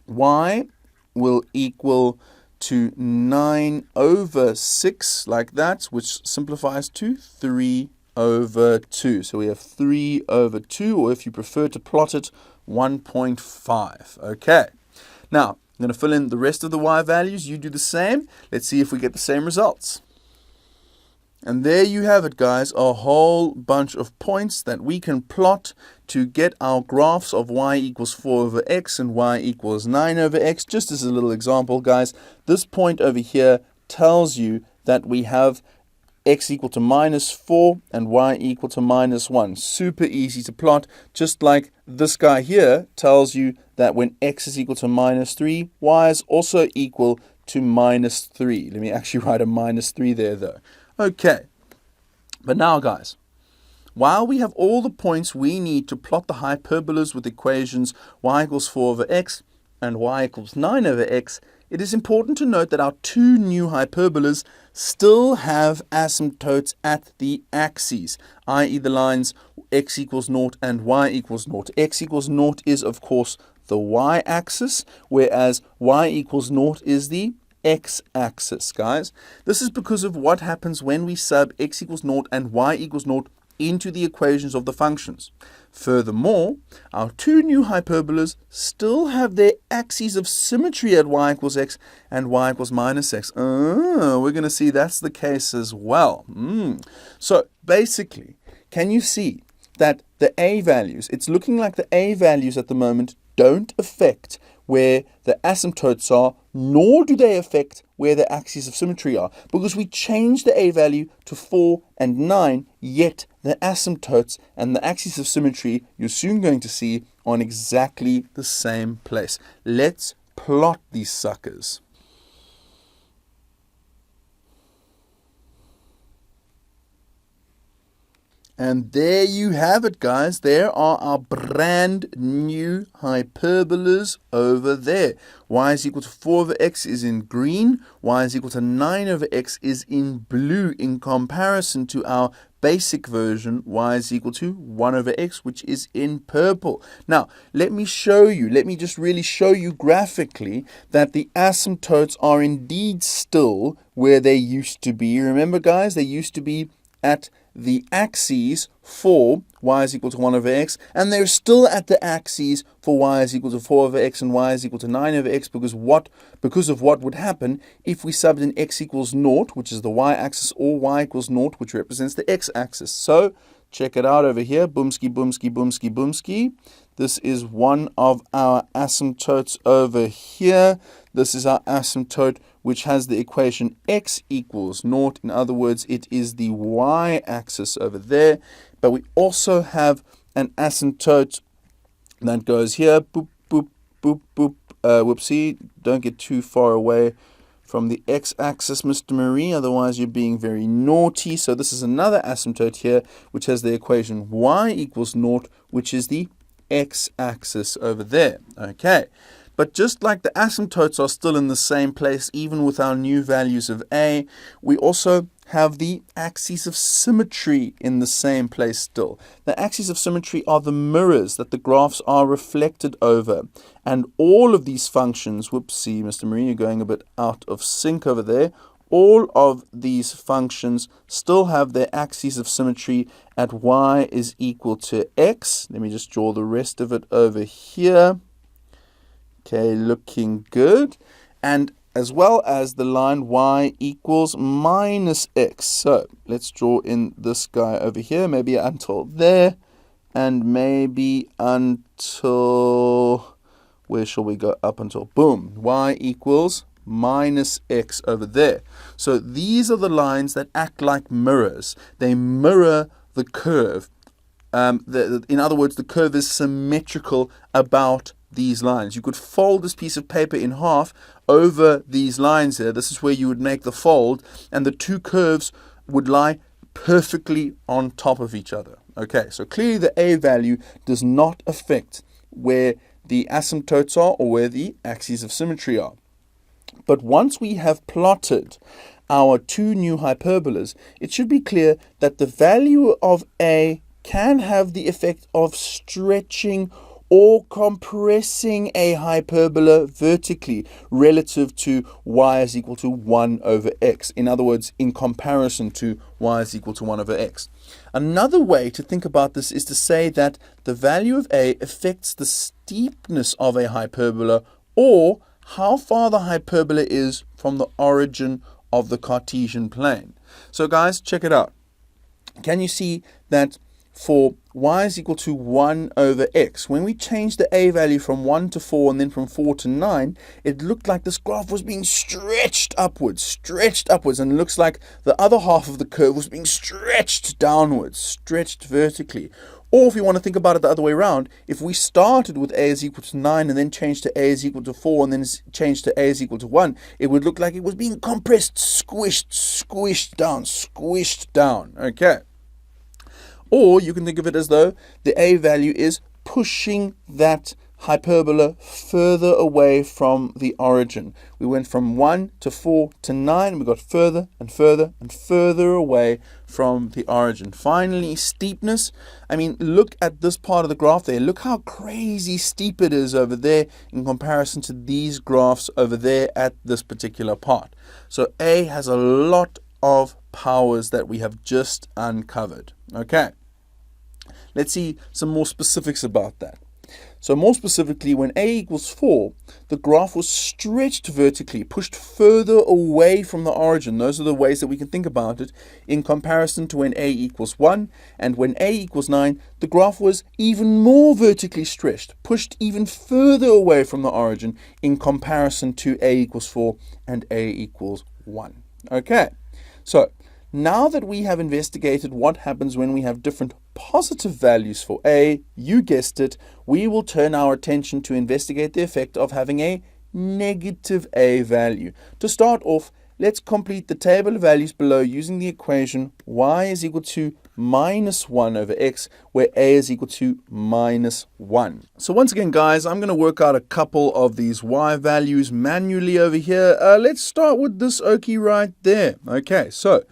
Y will equal to 9 over 6, like that, which simplifies to 3 over 2. So we have 3 over 2, or if you prefer to plot it, 1.5. Okay. Now, I'm going to fill in the rest of the y values. You do the same. Let's see if we get the same results. And there you have it, guys, a whole bunch of points that we can plot to get our graphs of y equals 4 over x and y equals 9 over x. Just as a little example, guys, this point over here tells you that we have x equal to minus 4 and y equal to minus 1. Super easy to plot, just like this guy here tells you that when x is equal to minus 3, y is also equal to minus 3. Let me actually write a minus 3 there, though. Okay, but now, guys, while we have all the points we need to plot the hyperbolas with equations y equals 4 over x and y equals 9 over x, it is important to note that our two new hyperbolas still have asymptotes at the axes, i.e. the lines x equals 0 and y equals 0. X equals 0 is, of course, the y-axis, whereas y equals 0 is the x-axis, guys. This is because of what happens when we sub x equals 0 and y equals 0 into the equations of the functions. Furthermore, our two new hyperbolas still have their axes of symmetry at y equals x and y equals minus x. We're going to see that's the case as well. So basically, can you see that the a values, it's looking like the a values at the moment don't affect where the asymptotes are, nor do they affect where the axes of symmetry are, because we changed the a value to 4 and 9, yet the asymptotes and the axes of symmetry you're soon going to see are in exactly the same place. Let's plot these suckers. And there you have it, guys. There are our brand new hyperbolas over there. Y is equal to 4 over x is in green. Y is equal to 9 over x is in blue, in comparison to our basic version, y is equal to 1 over x, which is in purple. Now, let me just really show you graphically that the asymptotes are indeed still where they used to be. Remember, guys, they used to be at the axes for y is equal to 1 over x, and they're still at the axes for y is equal to 4 over x and y is equal to 9 over x, because of what would happen if we subbed in x equals 0, which is the y-axis, or y equals 0, which represents the x-axis. So check it out over here. Boomski, boomski, boomski, boomski. This is one of our asymptotes over here. This is our asymptote, which has the equation x equals 0. In other words, it is the y-axis over there. But we also have an asymptote that goes here. Boop, boop, boop, boop. Whoopsie, don't get too far away from the x-axis, Mr. Marie, otherwise you're being very naughty. So this is another asymptote here, which has the equation y equals 0, which is the x-axis over there. Okay, but just like the asymptotes are still in the same place, even with our new values of a, we also have the axes of symmetry in the same place still. The axes of symmetry are the mirrors that the graphs are reflected over. And all of these functions, whoopsie, Mr. Marie, you're going a bit out of sync over there. All of these functions still have their axes of symmetry at y is equal to x. Let me just draw the rest of it over here. Okay, looking good. And as well as the line y equals minus x. So let's draw in this guy over here, maybe until there, and maybe until, where shall we go? Up until, boom, y equals minus x over there. So these are the lines that act like mirrors. They mirror the curve. In other words, the curve is symmetrical about these lines. You could fold this piece of paper in half over these lines here. This is where you would make the fold, and the two curves would lie perfectly on top of each other. Okay, so clearly the a value does not affect where the asymptotes are or where the axes of symmetry are. But once we have plotted our two new hyperbolas, it should be clear that the value of a can have the effect of stretching or compressing a hyperbola vertically relative to y is equal to 1 over x. In other words, in comparison to y is equal to 1 over x. Another way to think about this is to say that the value of a affects the steepness of a hyperbola, or how far the hyperbola is from the origin of the Cartesian plane. So guys, check it out. Can you see that for y is equal to 1 over x, when we changed the a value from 1 to 4 and then from 4 to 9, it looked like this graph was being stretched upwards, and it looks like the other half of the curve was being stretched downwards, stretched vertically. Or if you want to think about it the other way around, if we started with a is equal to 9 and then changed to a is equal to 4 and then changed to a is equal to 1, it would look like it was being compressed, squished down. Okay. Or you can think of it as though the a value is pushing that hyperbola further away from the origin. We went from 1 to 4 to 9. We got further and further and further away from the origin. Finally, steepness. I mean, look at this part of the graph there. Look how crazy steep it is over there in comparison to these graphs over there at this particular part. So A has a lot of powers that we have just uncovered. Okay, let's see some more specifics about that. So more specifically, when A equals 4, the graph was stretched vertically, pushed further away from the origin. Those are the ways that we can think about it in comparison to when A equals 1. And when A equals 9, the graph was even more vertically stretched, pushed even further away from the origin in comparison to A equals 4 and A equals 1. Okay, so now that we have investigated what happens when we have different positive values for A, you guessed it, we will turn our attention to investigate the effect of having a negative A value. To start off, let's complete the table of values below using the equation y is equal to minus 1 over x, where A is equal to minus 1. So once again, guys, I'm going to work out a couple of these y values manually over here. Let's start with this okie right there. Okay, so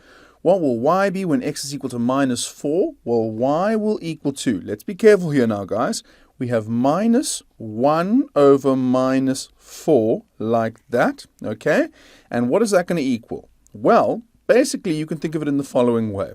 what will y be when x is equal to minus 4? Well, y will equal to, let's be careful here now, guys. We have minus 1 over minus 4, like that, okay? And what is that going to equal? Well, basically, you can think of it in the following way.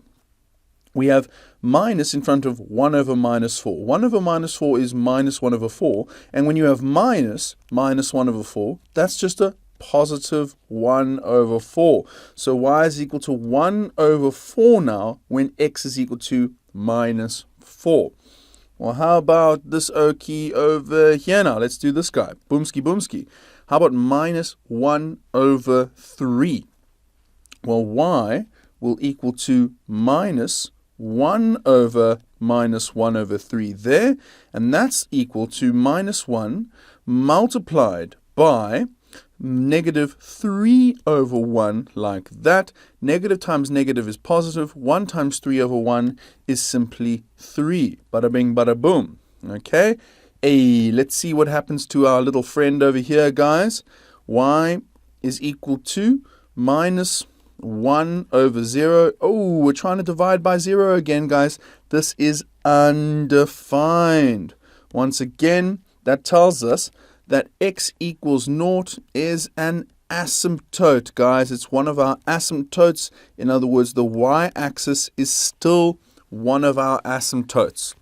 We have minus in front of 1 over minus 4. 1 over minus 4 is minus 1 over 4. And when you have minus 1 over 4, that's just a positive 1 over 4. So y is equal to 1 over 4 now when x is equal to minus 4. Well, how about this okie over here now? Let's do this guy. Boomski, boomski. How about minus 1 over 3? Well, y will equal to minus 1 over minus 1 over 3 there. And that's equal to minus 1 multiplied by negative 3 over 1, like that. Negative times negative is positive. 1 times 3 over 1 is simply 3. Bada bing, bada boom. Okay. Let's see what happens to our little friend over here, guys. Y is equal to minus 1 over 0. Oh, we're trying to divide by 0 again, guys. This is undefined. Once again, that tells us that x equals 0 is an asymptote, guys. It's one of our asymptotes. In other words, the y-axis is still one of our asymptotes.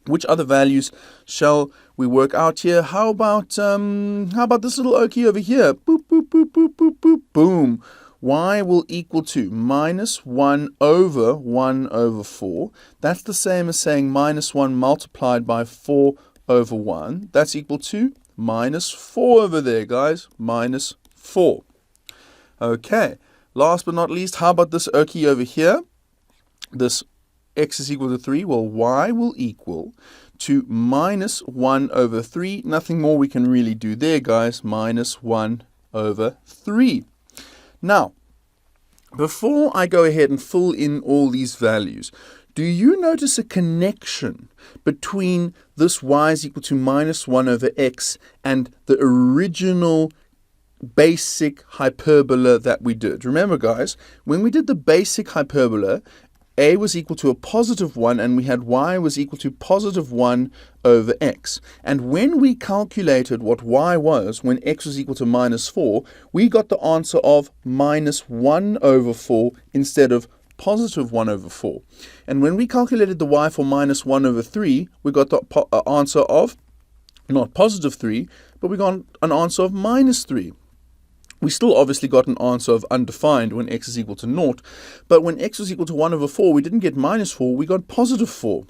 Which other values shall we work out here? How about this little okie over here? Boop, boop, boop, boop, boop, boop, boom. Y will equal to minus 1 over 1 over 4. That's the same as saying minus 1 multiplied by 4 over 1. That's equal to minus 4 over there, guys. Minus 4. Okay. Last but not least, how about this okie over here? This x is equal to 3. Well, y will equal to minus 1 over 3. Nothing more we can really do there, guys. Minus 1 over 3. Now, before I go ahead and fill in all these values, do you notice a connection between this y is equal to minus 1 over x and the original basic hyperbola that we did? Remember, guys, when we did the basic hyperbola, a was equal to a positive 1 and we had y was equal to positive 1 over x. And when we calculated what y was when x was equal to minus 4, we got the answer of minus 1 over 4 instead of positive 1 over 4. And when we calculated the y for minus 1 over 3, we got the answer of not positive 3, but we got an answer of minus 3. We still obviously got an answer of undefined when x is equal to 0, but when x was equal to 1 over 4, we didn't get minus 4, we got positive 4.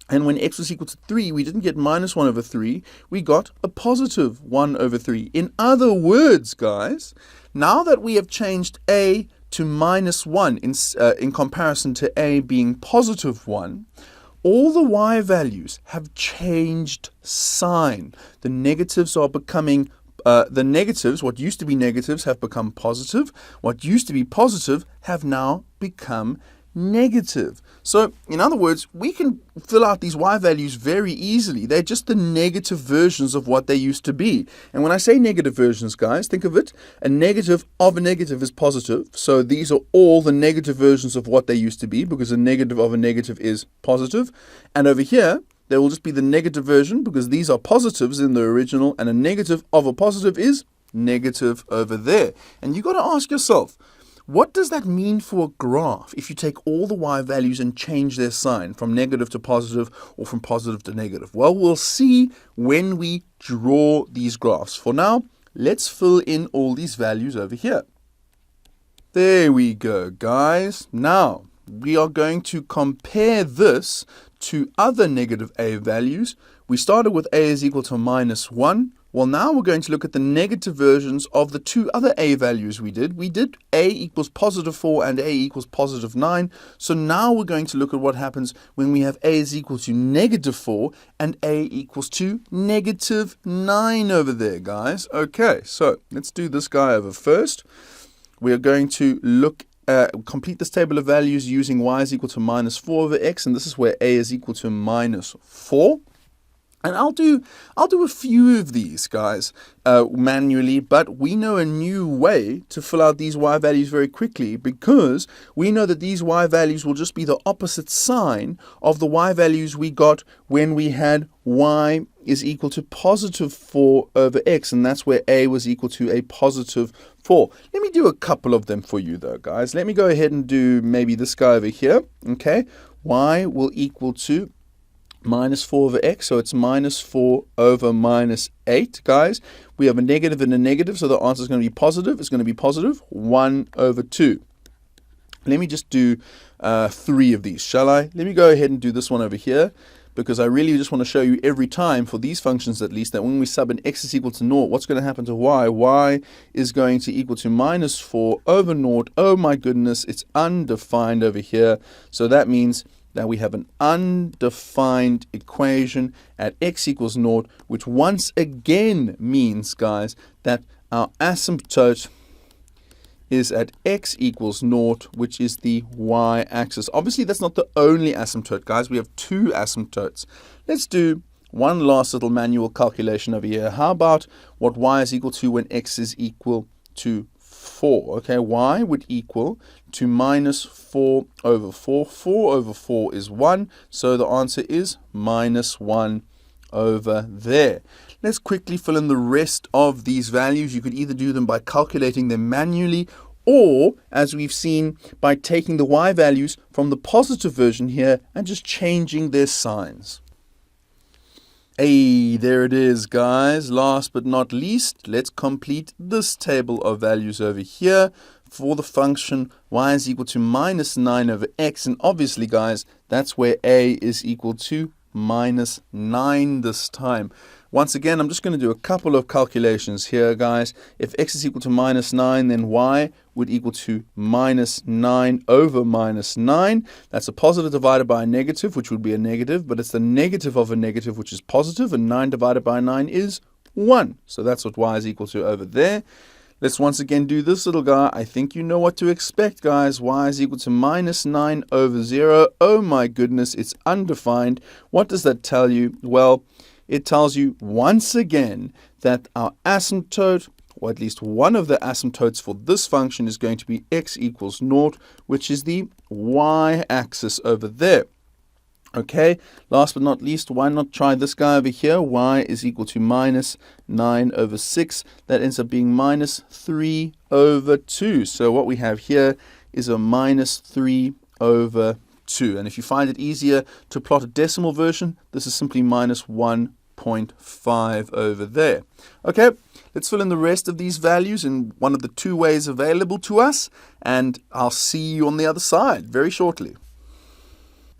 And when x was equal to 3, we didn't get minus 1 over 3, we got a positive 1 over 3. In other words, guys, now that we have changed a to minus 1 in comparison to a being positive 1, all the y values have changed sign. The negatives are becoming what used to be negatives have become positive. What used to be positive have now become negative. So, in other words, we can fill out these y values very easily. They're just the negative versions of what they used to be. And when I say negative versions, guys, think of it. A negative of a negative is positive. So these are all the negative versions of what they used to be, because a negative of a negative is positive. And over here, there will just be the negative version, because these are positives in the original, and a negative of a positive is negative over there. And you've got to ask yourself, what does that mean for a graph if you take all the y values and change their sign from negative to positive or from positive to negative? Well, we'll see when we draw these graphs. For now, let's fill in all these values over here. There we go, guys. Now, we are going to compare this to other negative a values. We started with a is equal to -1. Well, now we're going to look at the negative versions of the two other a values we did. We did a equals +4 and a equals +9. So now we're going to look at what happens when we have a is equal to -4 and a equals to -9 over there, guys. Okay, so let's do this guy over first. We are going to complete this table of values using y is equal to -4 over x, and this is where a is equal to -4. And I'll do a few of these, guys, manually, but we know a new way to fill out these y values very quickly, because we know that these y values will just be the opposite sign of the y values we got when we had y is equal to +4 over x, and that's where a was equal to a +4. Let me do a couple of them for you, though, guys. Let me go ahead and do maybe this guy over here, okay? Y will equal to -4 over x, so it's -4 over -8, guys. We have a negative and a negative, so the answer is going to be positive. It's going to be positive 1 over 2. Let me just do 3 of these, shall I? Let me go ahead and do this one over here, because I really just want to show you every time, for these functions at least, that when we sub in x is equal to 0, what's going to happen to y? Y is going to equal to -4 over 0. Oh my goodness, it's undefined over here. So that means that we have an undefined equation at x equals 0, which once again means, guys, that our asymptote is at x equals 0, which is the y-axis. Obviously, that's not the only asymptote, guys. We have 2 asymptotes. Let's do one last little manual calculation over here. How about what y is equal to when x is equal to 4? Okay, y would equal to -4 over 4. 4 over 4 is 1, so the answer is -1 over there. Let's quickly fill in the rest of these values. You could either do them by calculating them manually, or, as we've seen, by taking the y values from the positive version here and just changing their signs. Hey, there it is, guys. Last but not least, let's complete this table of values over here for the function y is equal to -9 over x. And obviously, guys, that's where a is equal to -9 this time. Once again, I'm just going to do a couple of calculations here, guys. If x is equal to -9, then y would equal to -9 over -9. That's a positive divided by a negative, which would be a negative, but it's the negative of a negative, which is positive, and 9 divided by 9 is 1. So that's what y is equal to over there. Let's once again do this little guy. I think you know what to expect, guys. Y is equal to -9 over 0. Oh my goodness, it's undefined. What does that tell you? Well, it tells you once again that our asymptote, or at least one of the asymptotes for this function, is going to be x equals 0, which is the y-axis over there. Okay, last but not least, why not try this guy over here? Y is equal to -9 over 6. That ends up being -3 over 2. So what we have here is a -3 over 2. And if you find it easier to plot a decimal version, this is simply -1.5 over there. Okay, let's fill in the rest of these values in one of the 2 ways available to us, and I'll see you on the other side very shortly.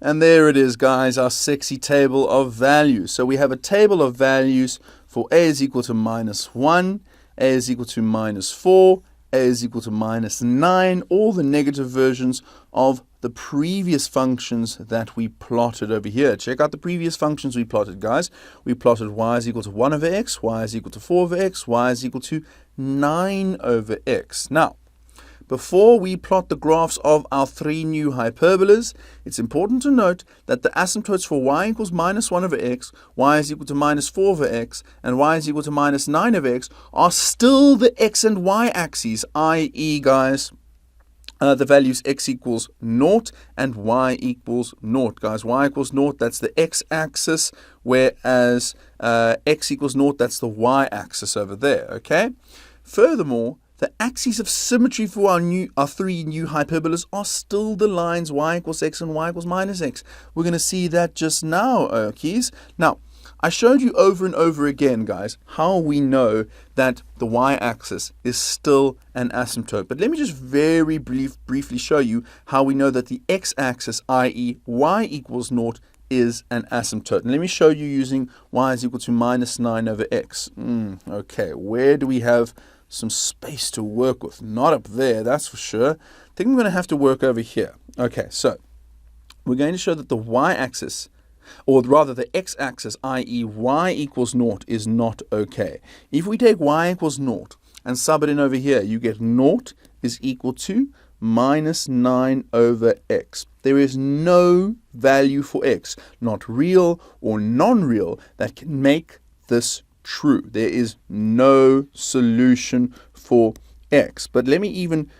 And there it is, guys, our sexy table of values. So we have a table of values for a is equal to -1, a is equal to -4, a is equal to -9, all the negative versions of the previous functions that we plotted over here. Check out the previous functions we plotted, guys. We plotted y is equal to 1 over x, y is equal to 4 over x, y is equal to 9 over x. Now, before we plot the graphs of our three new hyperbolas, it's important to note that the asymptotes for y equals minus 1 over x, y is equal to minus 4 over x, and y is equal to minus 9 over x are still the x and y axes, i.e., guys, the values x equals 0 and y equals 0. Guys, y equals 0, that's the x-axis, whereas x equals 0, that's the y-axis over there, okay? Furthermore, the axes of symmetry for our three new hyperbolas are still the lines y equals x and y equals minus x. We're going to see that just now, Okies. Now, I showed you over and over again, guys, how we know that the y-axis is still an asymptote. But let me just very briefly show you how we know that the x-axis, i.e. y equals 0, is an asymptote. And let me show you using y is equal to minus 9 over x. Okay, where do we have some space to work with? Not up there, that's for sure. I think I'm going to have to work over here. Okay, so we're going to show that the y-axis, or rather the x-axis, i.e. y equals 0, is not okay. If we take y equals 0 and sub it in over here, you get 0 is equal to minus 9 over x. There is no value for x, not real or non-real, that can make this true. There is no solution for x. But let me even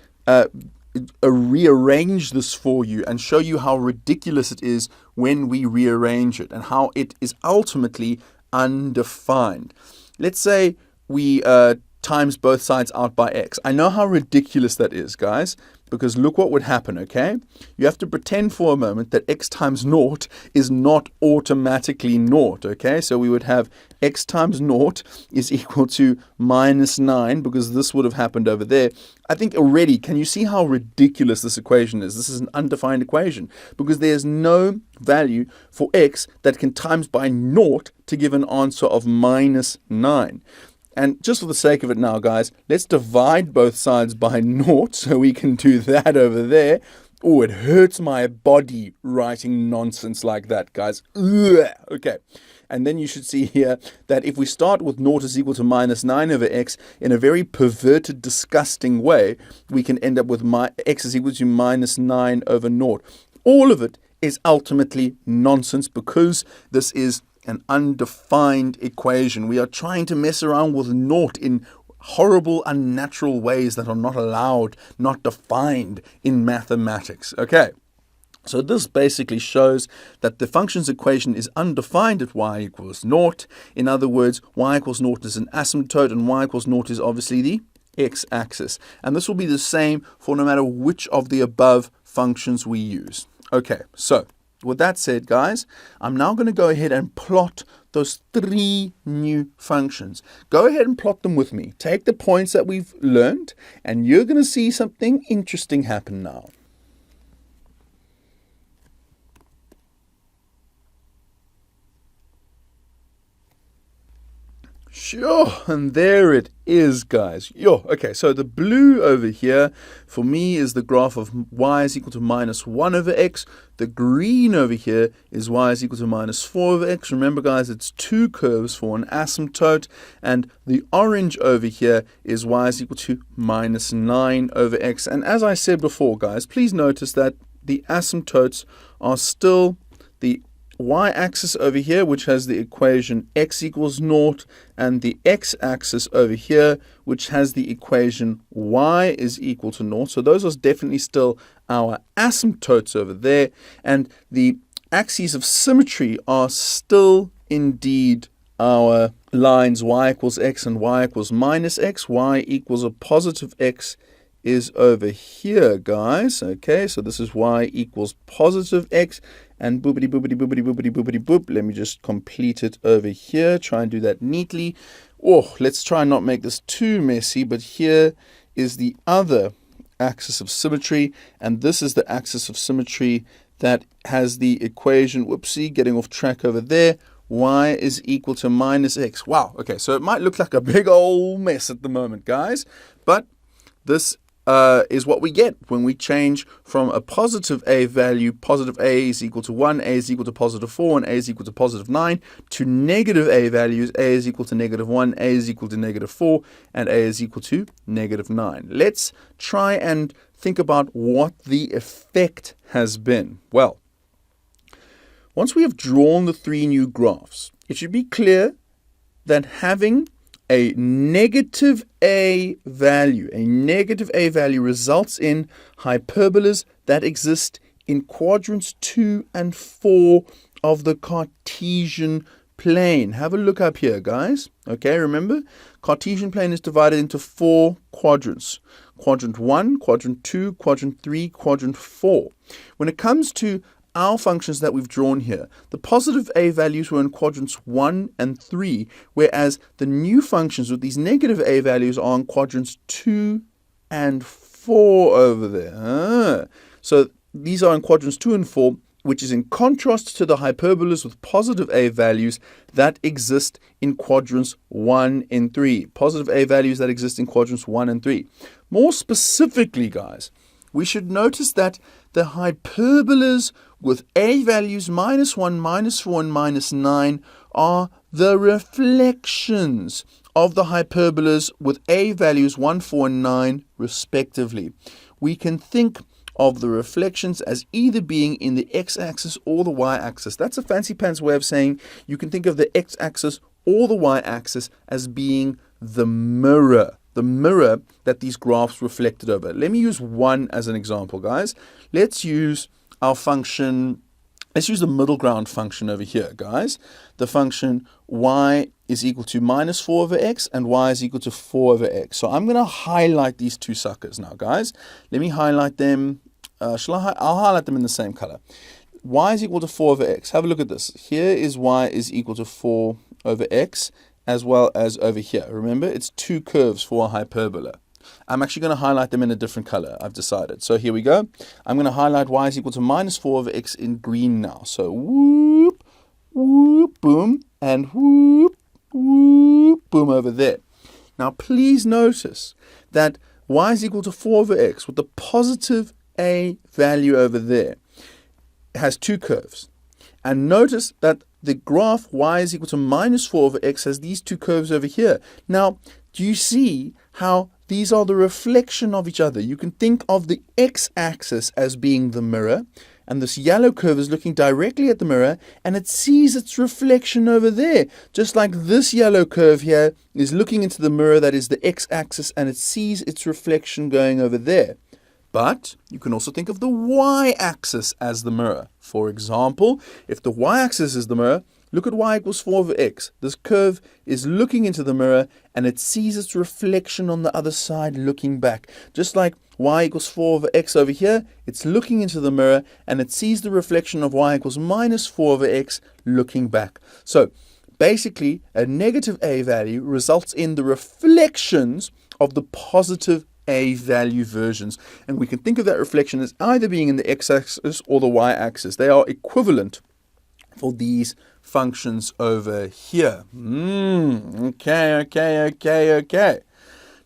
rearrange this for you and show you how ridiculous it is when we rearrange it and how it is ultimately undefined. Let's say we times both sides out by x. I know how ridiculous that is, guys, because look what would happen, okay? You have to pretend for a moment that x times 0 is not automatically 0, okay? So we would have x times 0 is equal to minus 9, because this would have happened over there. I think already, can you see how ridiculous this equation is? This is an undefined equation, because there's no value for x that can times by 0 to give an answer of minus 9. And just for the sake of it now, guys, let's divide both sides by 0 so we can do that over there. Oh, it hurts my body writing nonsense like that, guys. Ugh. Okay. And then you should see here that if we start with 0 is equal to minus 9 over x in a very perverted, disgusting way, we can end up with x is equal to minus 9 over 0. All of it is ultimately nonsense because this is an undefined equation. We are trying to mess around with 0 in horrible, unnatural ways that are not allowed, not defined in mathematics. Okay, so this basically shows that the function's equation is undefined at y equals 0. In other words, y equals 0 is an asymptote, and y equals 0 is obviously the x-axis. And this will be the same for no matter which of the above functions we use. Okay, so with that said, guys, I'm now going to go ahead and plot those three new functions. Go ahead and plot them with me. Take the points that we've learned, and you're going to see something interesting happen now. Sure, and there it is, guys. Okay, so the blue over here for me is the graph of y is equal to minus 1 over x. The green over here is y is equal to minus 4 over x. Remember, guys, it's two curves for an asymptote. And the orange over here is y is equal to minus 9 over x. And as I said before, guys, please notice that the asymptotes are still the y-axis over here, which has the equation x equals 0, and the x-axis over here, which has the equation y is equal to 0. So those are definitely still our asymptotes over there. And the axes of symmetry are still indeed our lines y equals x and y equals minus x. Y equals a positive x is over here, guys. Okay, so this is y equals positive x, and boopity boopity boopity boopity boopity boop. Let me just complete it over here. Try and do that neatly. Oh, let's try and not make this too messy, but here is the other axis of symmetry, and this is the axis of symmetry that has the equation, whoopsie, getting off track over there, y is equal to minus x. Wow, okay, so it might look like a big old mess at the moment, guys, but this is what we get when we change from a positive a value, positive a is equal to 1, a is equal to positive 4, and a is equal to positive 9, to negative a values, a is equal to negative 1, a is equal to negative 4, and a is equal to negative 9. Let's try and think about what the effect has been. Well, once we have drawn the three new graphs, it should be clear that having a negative a value results in hyperbolas that exist in quadrants 2 and 4 of the Cartesian plane. Have a look up here, guys. Okay, remember, Cartesian plane is divided into 4 quadrants. Quadrant 1, quadrant 2, quadrant 3, quadrant 4. When it comes to our functions that we've drawn here, the positive a values were in quadrants 1 and 3, whereas the new functions with these negative a values are in quadrants 2 and 4 over there. So these are in quadrants 2 and 4, which is in contrast to the hyperbolas with positive a values that exist in quadrants 1 and 3. Positive a values that exist in quadrants 1 and 3. More specifically, guys, we should notice that the hyperbolas with a values minus 1, minus 4, and minus 9 are the reflections of the hyperbolas with a values 1, 4, and 9 respectively. We can think of the reflections as either being in the x-axis or the y-axis. That's a fancy pants way of saying you can think of the x-axis or the y-axis as being the mirror that these graphs reflected over. Let me use one as an example, guys. Let's use our function, let's use the middle ground function over here, guys. The function y is equal to minus 4 over x and y is equal to 4 over x. So I'm going to highlight these two suckers now, guys. Let me highlight them. I'll highlight them in the same color. Y is equal to 4 over x. Have a look at this. Here is y is equal to 4 over x, as well as over here. Remember, it's two curves for a hyperbola. I'm actually going to highlight them in a different color, I've decided. So here we go. I'm going to highlight y is equal to minus 4 over x in green now. So whoop, whoop, boom, and whoop, whoop, boom over there. Now please notice that y is equal to 4 over x with the positive a value over there. It has two curves. And notice that the graph y is equal to minus 4 over x has these two curves over here. Now, do you see how these are the reflection of each other? You can think of the x-axis as being the mirror, and this yellow curve is looking directly at the mirror, and it sees its reflection over there. Just like this yellow curve here is looking into the mirror that is the x-axis, and it sees its reflection going over there. But you can also think of the y-axis as the mirror. For example, if the y-axis is the mirror, look at y equals 4 over x. This curve is looking into the mirror and it sees its reflection on the other side looking back. Just like y equals 4 over x over here, it's looking into the mirror and it sees the reflection of y equals minus 4 over x looking back. So basically, a negative a value results in the reflections of the positive a value versions, and we can think of that reflection as either being in the x-axis or the y-axis. They are equivalent for these functions over here. Okay.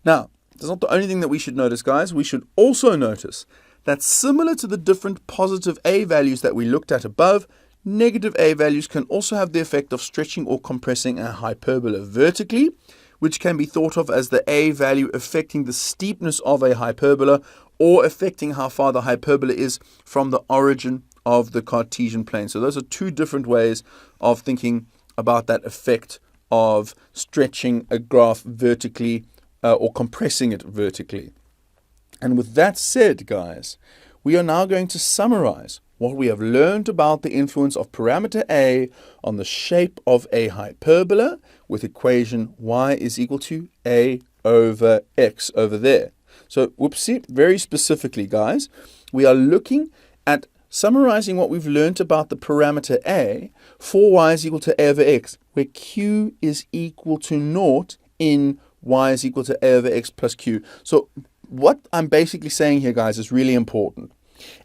Now, that's not the only thing that we should notice, guys. We should also notice that similar to the different positive a values that we looked at above, negative a values can also have the effect of stretching or compressing a hyperbola vertically, which can be thought of as the a value affecting the steepness of a hyperbola or affecting how far the hyperbola is from the origin of the Cartesian plane. So those are two different ways of thinking about that effect of stretching a graph vertically or compressing it vertically. And with that said, guys, we are now going to summarize what we have learned about the influence of parameter a on the shape of a hyperbola with equation y is equal to a over x over there. So, whoopsie, very specifically, guys, we are looking at summarizing what we've learned about the parameter a for y is equal to a over x, where q is equal to 0 in y is equal to a over x plus q. So, what I'm basically saying here, guys, is really important.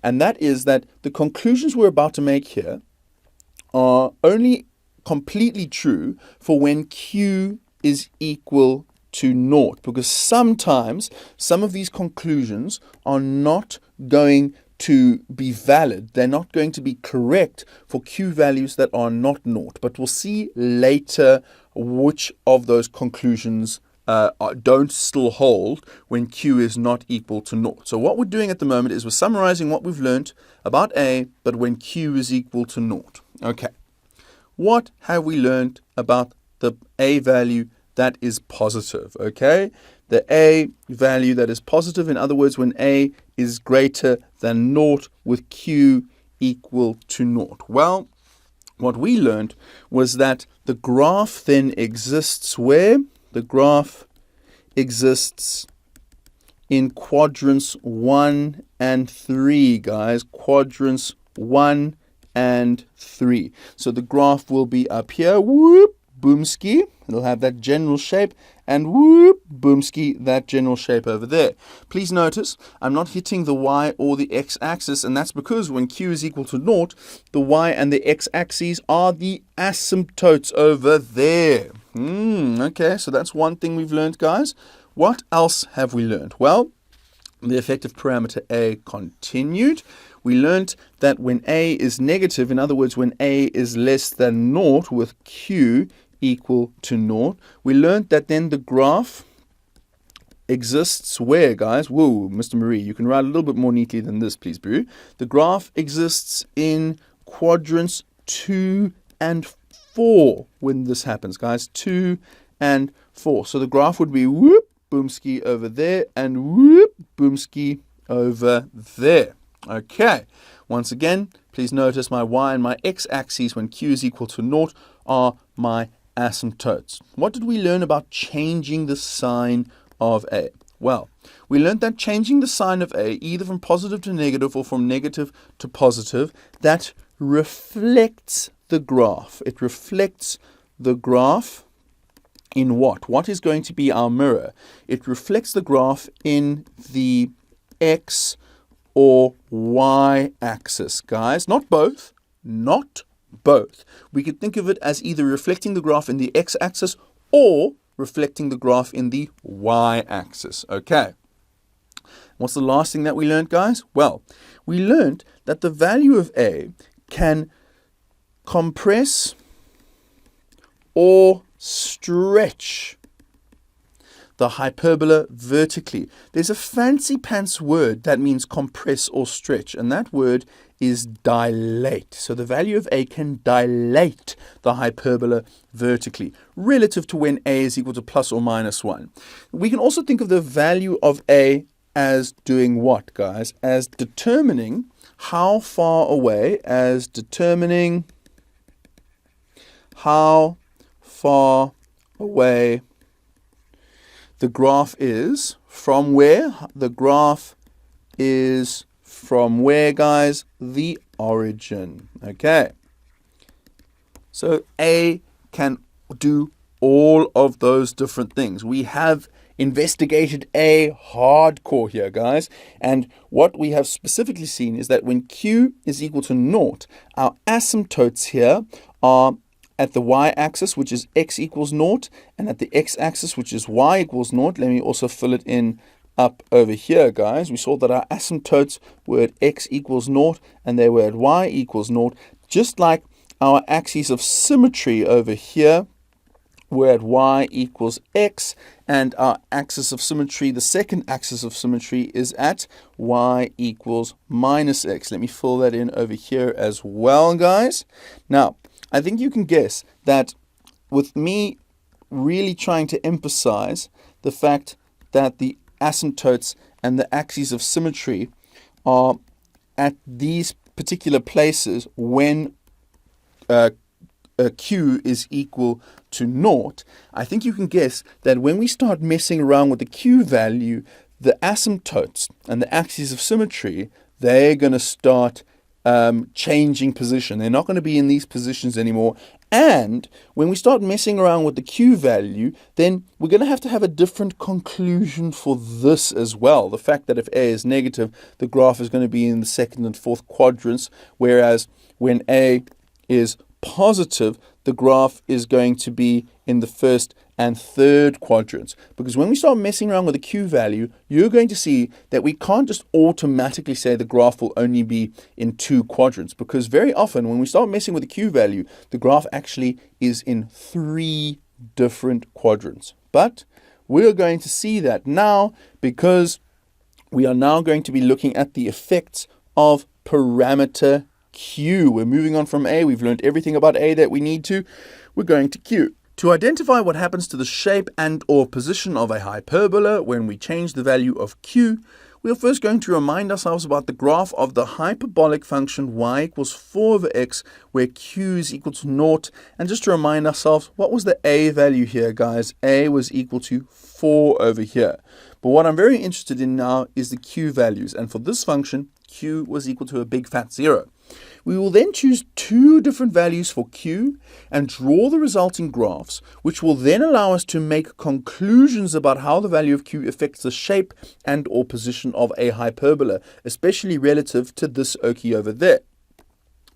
And that is that the conclusions we're about to make here are only completely true for when q is equal to naught, because sometimes some of these conclusions are not going to be valid. They're not going to be correct for Q values that are not naught. But we'll see later which of those conclusions don't still hold when Q is not equal to naught. So what we're doing at the moment is we're summarizing what we've learned about A, but when Q is equal to naught. Okay. What have we learned about the A value that is positive? Okay. The A value that is positive, in other words, when A is greater than naught with Q equal to naught. Well, what we learned was that the graph then exists where? The graph exists in quadrants 1 and 3, guys. Quadrants 1 and 3. So the graph will be up here. Whoop, boomski. It'll have that general shape. And whoop, boomski, that general shape over there. Please notice, I'm not hitting the y or the x-axis, and that's because when Q is equal to naught, the y and the x-axes are the asymptotes over there. Okay, so that's one thing we've learned, guys. What else have we learned? Well, the effective parameter A continued. We learned that when A is negative, in other words, when A is less than naught with Q equal to naught, we learned that then the graph exists where, guys? Whoa, Mr. Marie, you can write a little bit more neatly than this, please, Boo. The graph exists in quadrants 2 and 4 when this happens, guys. 2 and 4. So the graph would be whoop, boomski over there, and whoop, boomski over there. Okay. Once again, please notice my y and my x-axes when Q is equal to naught are my asymptotes. What did we learn about changing the sign of A? Well, we learned that changing the sign of A, either from positive to negative or from negative to positive, that reflects the graph. It reflects the graph in what? What is going to be our mirror? It reflects the graph in the x or y axis, guys. Not both. Not both. We could think of it as either reflecting the graph in the x-axis or reflecting the graph in the y-axis. Okay. What's the last thing that we learned, guys? Well, we learned that the value of A can compress or stretch the hyperbola vertically. There's a fancy pants word that means compress or stretch, and that word is dilate. So the value of A can dilate the hyperbola vertically relative to when A is equal to plus or minus 1. We can also think of the value of A as doing what, guys? As determining how far away, the graph is from where? The graph is from where, guys? The origin. Okay. So A can do all of those different things. We have investigated A hardcore here, guys. And what we have specifically seen is that when Q is equal to naught, our asymptotes here are at the y-axis, which is x equals naught, and at the x-axis, which is y equals naught. Let me also fill it in up over here, guys. We saw that our asymptotes were at x equals naught, and they were at y equals naught, just like our axes of symmetry over here were at y equals x, and our axis of symmetry, the second axis of symmetry, is at y equals minus x. Let me fill that in over here as well, guys. Now, I think you can guess that with me really trying to emphasize the fact that the asymptotes and the axes of symmetry are at these particular places when Q is equal to naught, I think you can guess that when we start messing around with the Q value, the asymptotes and the axes of symmetry, they're going to start changing position. They're not going to be in these positions anymore. And when we start messing around with the Q value, then we're going to have a different conclusion for this as well. The fact that if A is negative, the graph is going to be in the second and fourth quadrants, whereas when A is positive, the graph is going to be in the first and third quadrants. Because when we start messing around with the Q value, you're going to see that we can't just automatically say the graph will only be in 2 quadrants. Because very often when we start messing with the Q value, the graph actually is in 3 different quadrants. But we're going to see that now because we are now going to be looking at the effects of parameter Q. We're moving on from A. We've learned everything about A that we need to. We're going to Q. To identify what happens to the shape and or position of a hyperbola when we change the value of Q, we are first going to remind ourselves about the graph of the hyperbolic function y equals 4 over x, where q is equal to 0. And just to remind ourselves, what was the a value here, guys? A was equal to 4 over here. But what I'm very interested in now is the q values. And for this function, q was equal to a big fat 0. We will then choose 2 different values for q and draw the resulting graphs, which will then allow us to make conclusions about how the value of q affects the shape and or position of a hyperbola, especially relative to this okie over there.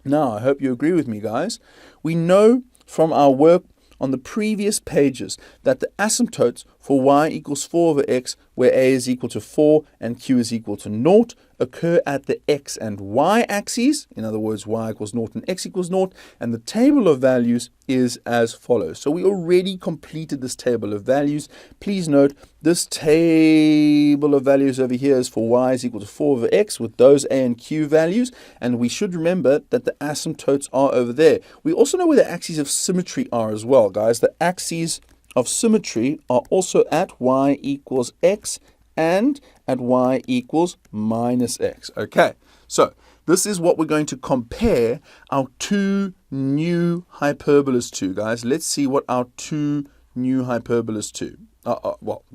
Now, I hope you agree with me, guys. We know from our work on the previous pages that the asymptotes for y equals 4 over x, where a is equal to 4 and q is equal to 0, occur at the x and y axes. In other words, y equals 0 and x equals 0. And the table of values is as follows. So we already completed this table of values. Please note, this table of values over here is for y is equal to 4 over x with those a and q values. And we should remember that the asymptotes are over there. We also know where the axes of symmetry are as well, guys. The axes of symmetry are also at y equals x and at y equals minus x. Okay, so this is what we're going to compare our 2 new hyperbolas to, guys. Let's see what our 2 new hyperbolas to.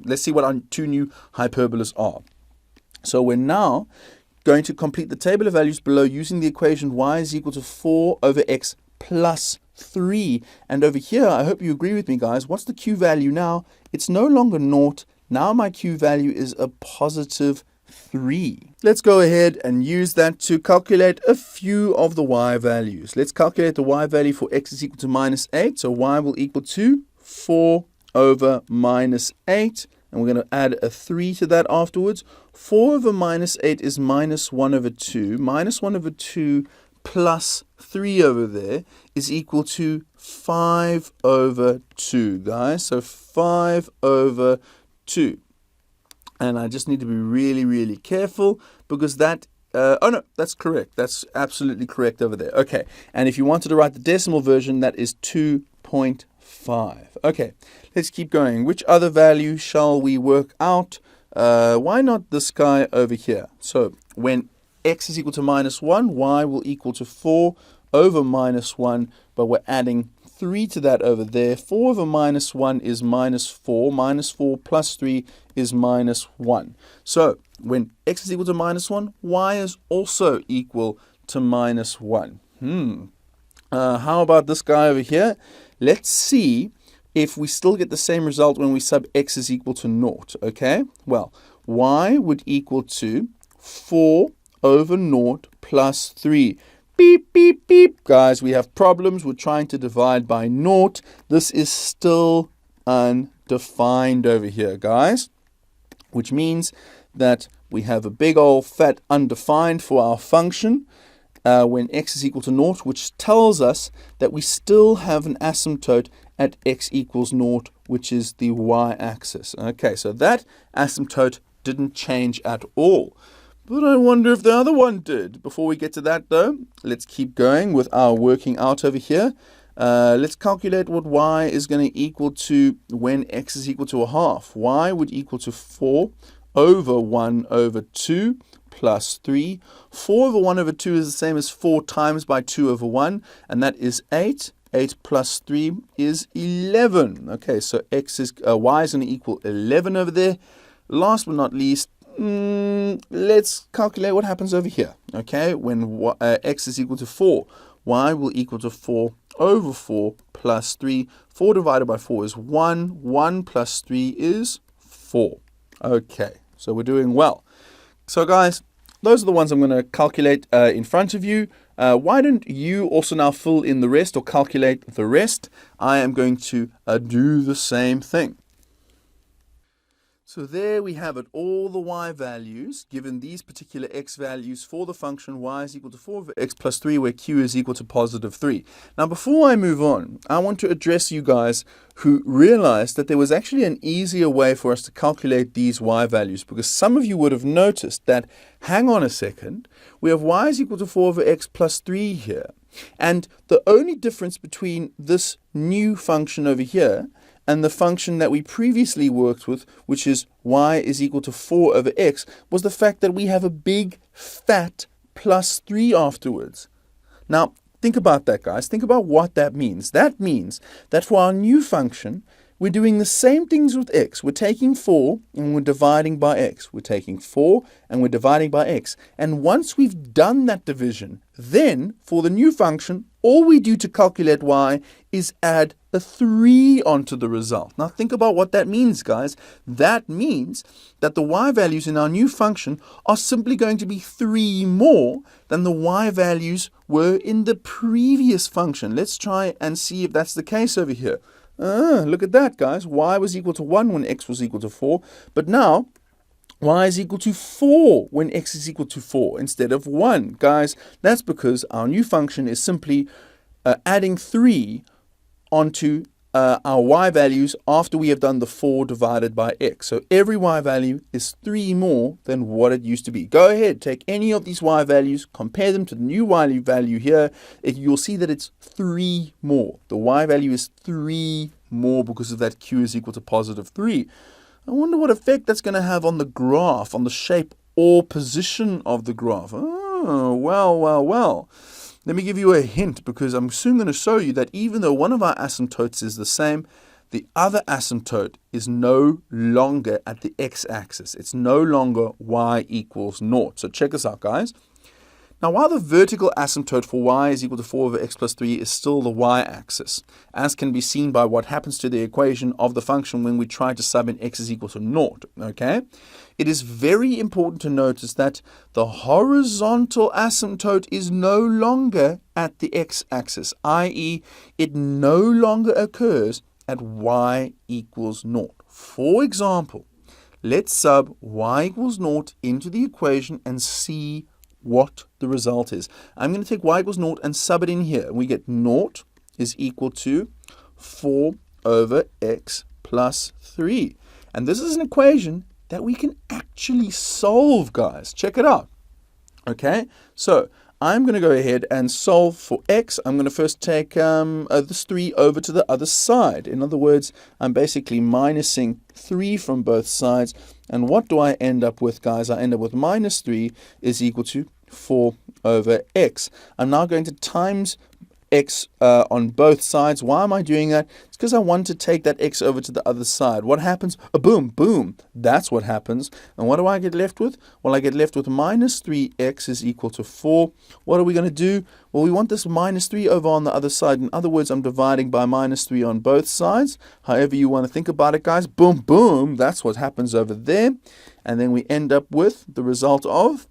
Let's see what our 2 new hyperbolas are. So we're now going to complete the table of values below using the equation y is equal to 4 over x plus 3. And over here, I hope you agree with me, guys. What's the q value now? It's no longer 0. Now my q value is a positive 3. Let's go ahead and use that to calculate a few of the y values. Let's calculate the y value for x is equal to minus 8. So y will equal to 4 over minus 8. And we're going to add a 3 to that afterwards. 4 over minus 8 is minus 1 over 2. Minus 1 over 2 plus 3 over there is equal to 5 over 2, guys. So 5 over 2. And I just need to be really, really careful because that, oh no, that's correct. That's absolutely correct over there. Okay, and if you wanted to write the decimal version, that is 2.5. Okay, let's keep going. Which other value shall we work out? Why not this guy over here? So when x is equal to minus 1, y will equal to 4 over minus 1, but we're adding 3 to that over there. 4 over minus 1 is minus 4. Minus 4 plus 3 is minus 1. So when x is equal to minus 1, y is also equal to minus 1. How about this guy over here? Let's see if we still get the same result when we sub x is equal to 0. Okay, well, y would equal to 4 over 0 plus 3. Beep, beep, beep. Guys, we have problems. We're trying to divide by 0. This is still undefined over here, guys, which means that we have a big old fat undefined for our function when x is equal to 0, which tells us that we still have an asymptote at x equals 0, which is the y-axis. Okay, so that asymptote didn't change at all. But I wonder if the other one did. Before we get to that, though, let's keep going with our working out over here. Let's calculate what y is going to equal to when x is equal to a half. Y would equal to 4 over 1 over 2 plus 3. 4 over 1 over 2 is the same as 4 times by 2 over 1, and that is 8. 8 plus 3 is 11. Okay, so y is going to equal 11 over there. Last but not least, let's calculate what happens over here. Okay, when x is equal to 4, y will equal to 4 over 4 plus 3. 4 divided by 4 is 1. 1 plus 3 is 4. Okay, so we're doing well. So guys, those are the ones I'm going to calculate in front of you. Why don't you also now fill in the rest or calculate the rest? I am going to do the same thing. So there we have it, all the y values given these particular x values for the function y is equal to 4 over x plus 3 where q is equal to positive 3. Now before I move on, I want to address you guys who realized that there was actually an easier way for us to calculate these y values, because some of you would have noticed that, hang on a second, we have y is equal to 4 over x plus 3 here. And the only difference between this new function over here and the function that we previously worked with, which is y is equal to 4 over x, was the fact that we have a big fat plus 3 afterwards. Now, think about that, guys. Think about what that means. That means that for our new function, we're doing the same things with x. We're taking 4 and we're dividing by x. We're taking 4 and we're dividing by x. And once we've done that division, then for the new function, all we do to calculate y is add a 3 onto the result. Now think about what that means, guys. That means that the y values in our new function are simply going to be 3 more than the y values were in the previous function. Let's try and see if that's the case over here. Look at that, guys. Y was equal to 1 when x was equal to 4. But now, y is equal to 4 when x is equal to 4 instead of 1. Guys, that's because our new function is simply adding 3 onto our y values after we have done the 4 divided by x. So every y value is 3 more than what it used to be. Go ahead, take any of these y values, compare them to the new y value here. You'll see that it's 3 more. The y value is 3 more because of that q is equal to positive 3. I wonder what effect that's going to have on the graph, on the shape or position of the graph. Oh, well. Let me give you a hint, because I'm soon going to show you that even though one of our asymptotes is the same, the other asymptote is no longer at the x-axis. It's no longer y equals 0. So check this out, guys. Now, while the vertical asymptote for y is equal to 4 over x plus 3 is still the y-axis, as can be seen by what happens to the equation of the function when we try to sub in x is equal to 0, okay? It is very important to notice that the horizontal asymptote is no longer at the x-axis, i.e., it no longer occurs at y equals 0. For example, let's sub y equals 0 into the equation and see what the result is. I'm going to take y equals 0 and sub it in here. We get 0 is equal to 4 over x plus 3. And this is an equation that we can actually solve, guys. Check it out. Okay, so I'm going to go ahead and solve for x. I'm going to first take this 3 over to the other side. In other words, I'm basically minusing 3 from both sides. And what do I end up with, guys? I end up with minus 3 is equal to 4 over x. I'm now going to times x on both sides. Why am I doing that? It's because I want to take that x over to the other side. What happens? Boom, boom. That's what happens. And what do I get left with? Well, I get left with minus 3x is equal to 4. What are we going to do? Well, we want this minus 3 over on the other side. In other words, I'm dividing by minus 3 on both sides. However you want to think about it, guys. Boom, boom. That's what happens over there. And then we end up with the result of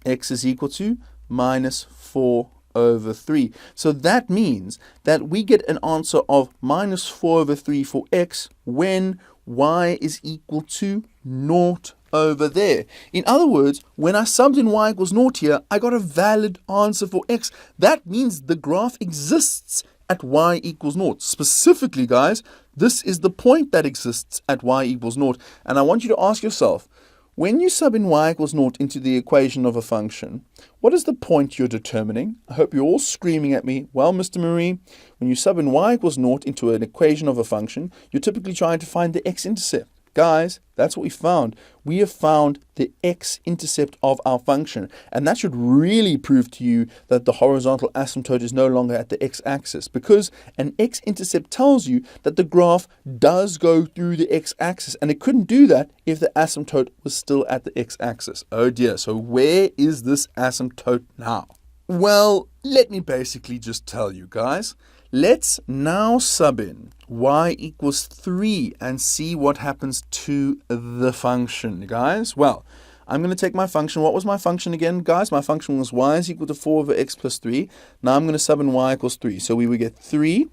x is equal to minus 4 over 3. So that means that we get an answer of minus 4 over 3 for x when y is equal to 0 over there. In other words, when I subbed in y equals 0 here, I got a valid answer for x. That means the graph exists at y equals 0. Specifically, guys, this is the point that exists at y equals 0. And I want you to ask yourself, when you sub in y equals 0 into the equation of a function, what is the point you're determining? I hope you're all screaming at me. Well, Mr. Marie, when you sub in y equals 0 into an equation of a function, you're typically trying to find the x-intercept. Guys, that's what we found. We have found the x-intercept of our function. And that should really prove to you that the horizontal asymptote is no longer at the x-axis, because an x-intercept tells you that the graph does go through the x-axis. And it couldn't do that if the asymptote was still at the x-axis. Oh dear, so where is this asymptote now? Well, let me basically just tell you, guys. Let's now sub in y equals 3 and see what happens to the function, guys. Well, I'm going to take my function. What was my function again, guys? My function was y is equal to 4 over x plus 3. Now I'm going to sub in y equals 3. So we would get 3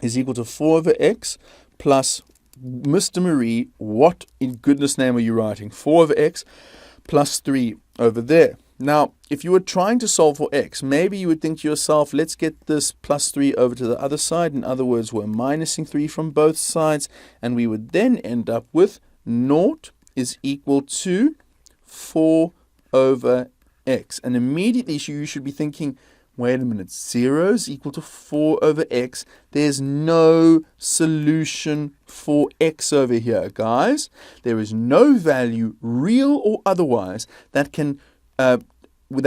is equal to 4 over x plus, Mr. Marie, what in goodness name are you writing? 4 over x plus 3 over there. Now, if you were trying to solve for x, maybe you would think to yourself, let's get this plus 3 over to the other side. In other words, we're minusing 3 from both sides, and we would then end up with 0 is equal to 4 over x. And immediately you should be thinking, wait a minute, 0 is equal to 4 over x. There's no solution for x over here, guys. There is no value, real or otherwise, that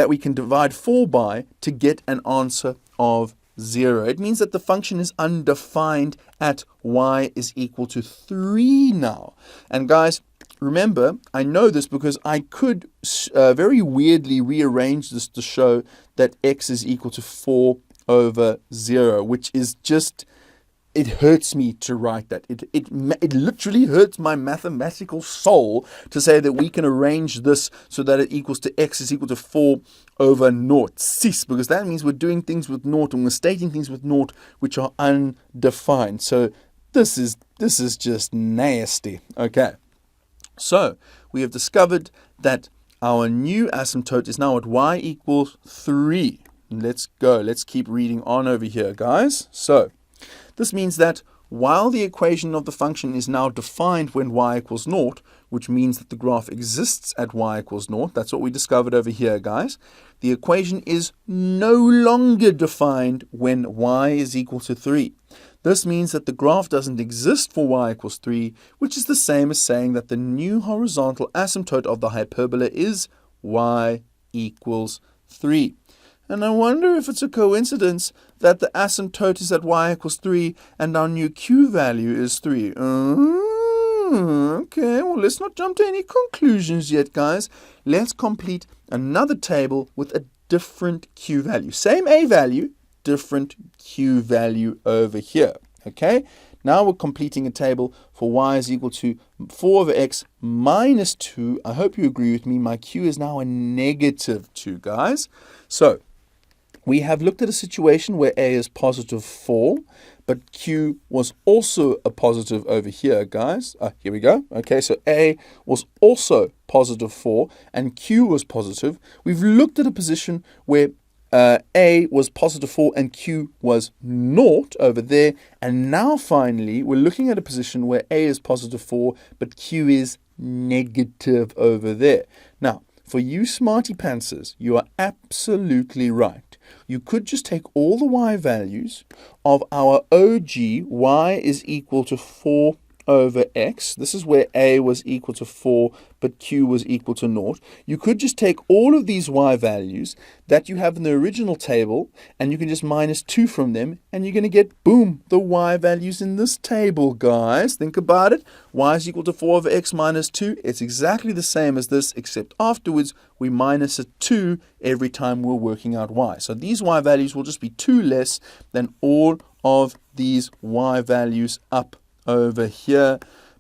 we can divide 4 by to get an answer of 0. It means that the function is undefined at y is equal to 3 now. And guys, remember, I know this because I could very weirdly rearrange this to show that x is equal to 4 over 0, which is just, it hurts me to write that. It literally hurts my mathematical soul to say that we can arrange this so that it equals to x is equal to 4 over 0. Cis, because that means we're doing things with 0 and we're stating things with 0 which are undefined. So this is just nasty. Okay. So we have discovered that our new asymptote is now at y equals 3. Let's go. Let's keep reading on over here, guys. So this means that while the equation of the function is now defined when y equals 0, which means that the graph exists at y equals 0, that's what we discovered over here, guys, the equation is no longer defined when y is equal to 3. This means that the graph doesn't exist for y equals 3, which is the same as saying that the new horizontal asymptote of the hyperbola is y equals 3. And I wonder if it's a coincidence that the asymptote is at y equals 3 and our new q value is 3. Okay, well, let's not jump to any conclusions yet, guys. Let's complete another table with a different q value. Same a value, different q value over here. Okay, now we're completing a table for y is equal to 4 over x minus 2. I hope you agree with me. My q is now a negative 2, guys. So we have looked at a situation where a is positive 4, but q was also a positive over here, guys. Here we go. Okay, so a was also positive 4 and q was positive. We've looked at a position where a was positive 4 and q was 0 over there. And now finally, we're looking at a position where a is positive 4, but q is negative over there. Now, for you smarty pantsers, you are absolutely right. You could just take all the y values of our OG, y is equal to 4 over x. This is where a was equal to 4, but q was equal to 0. You could just take all of these y values that you have in the original table, and you can just minus 2 from them, and you're going to get, boom, the y values in this table, guys. Think about it. Y is equal to 4 over x minus 2. It's exactly the same as this, except afterwards we minus a 2 every time we're working out y. So these y values will just be 2 less than all of these y values up over here.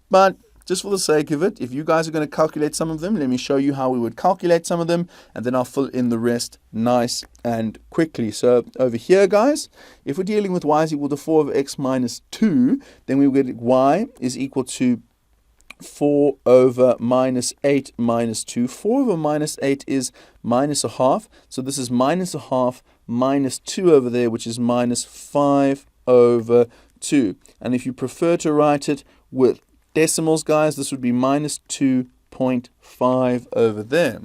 But just for the sake of it, if you guys are going to calculate some of them, let me show you how we would calculate some of them, and then I'll fill in the rest nice and quickly. So over here, guys, if we're dealing with y is equal to 4 over x minus 2, then we will get y is equal to 4 over minus 8 minus 2. 4 over minus 8 is minus a half. So this is minus a half minus 2 over there, which is minus 5 over 2. And if you prefer to write it with decimals, guys, this would be minus 2.5 over there.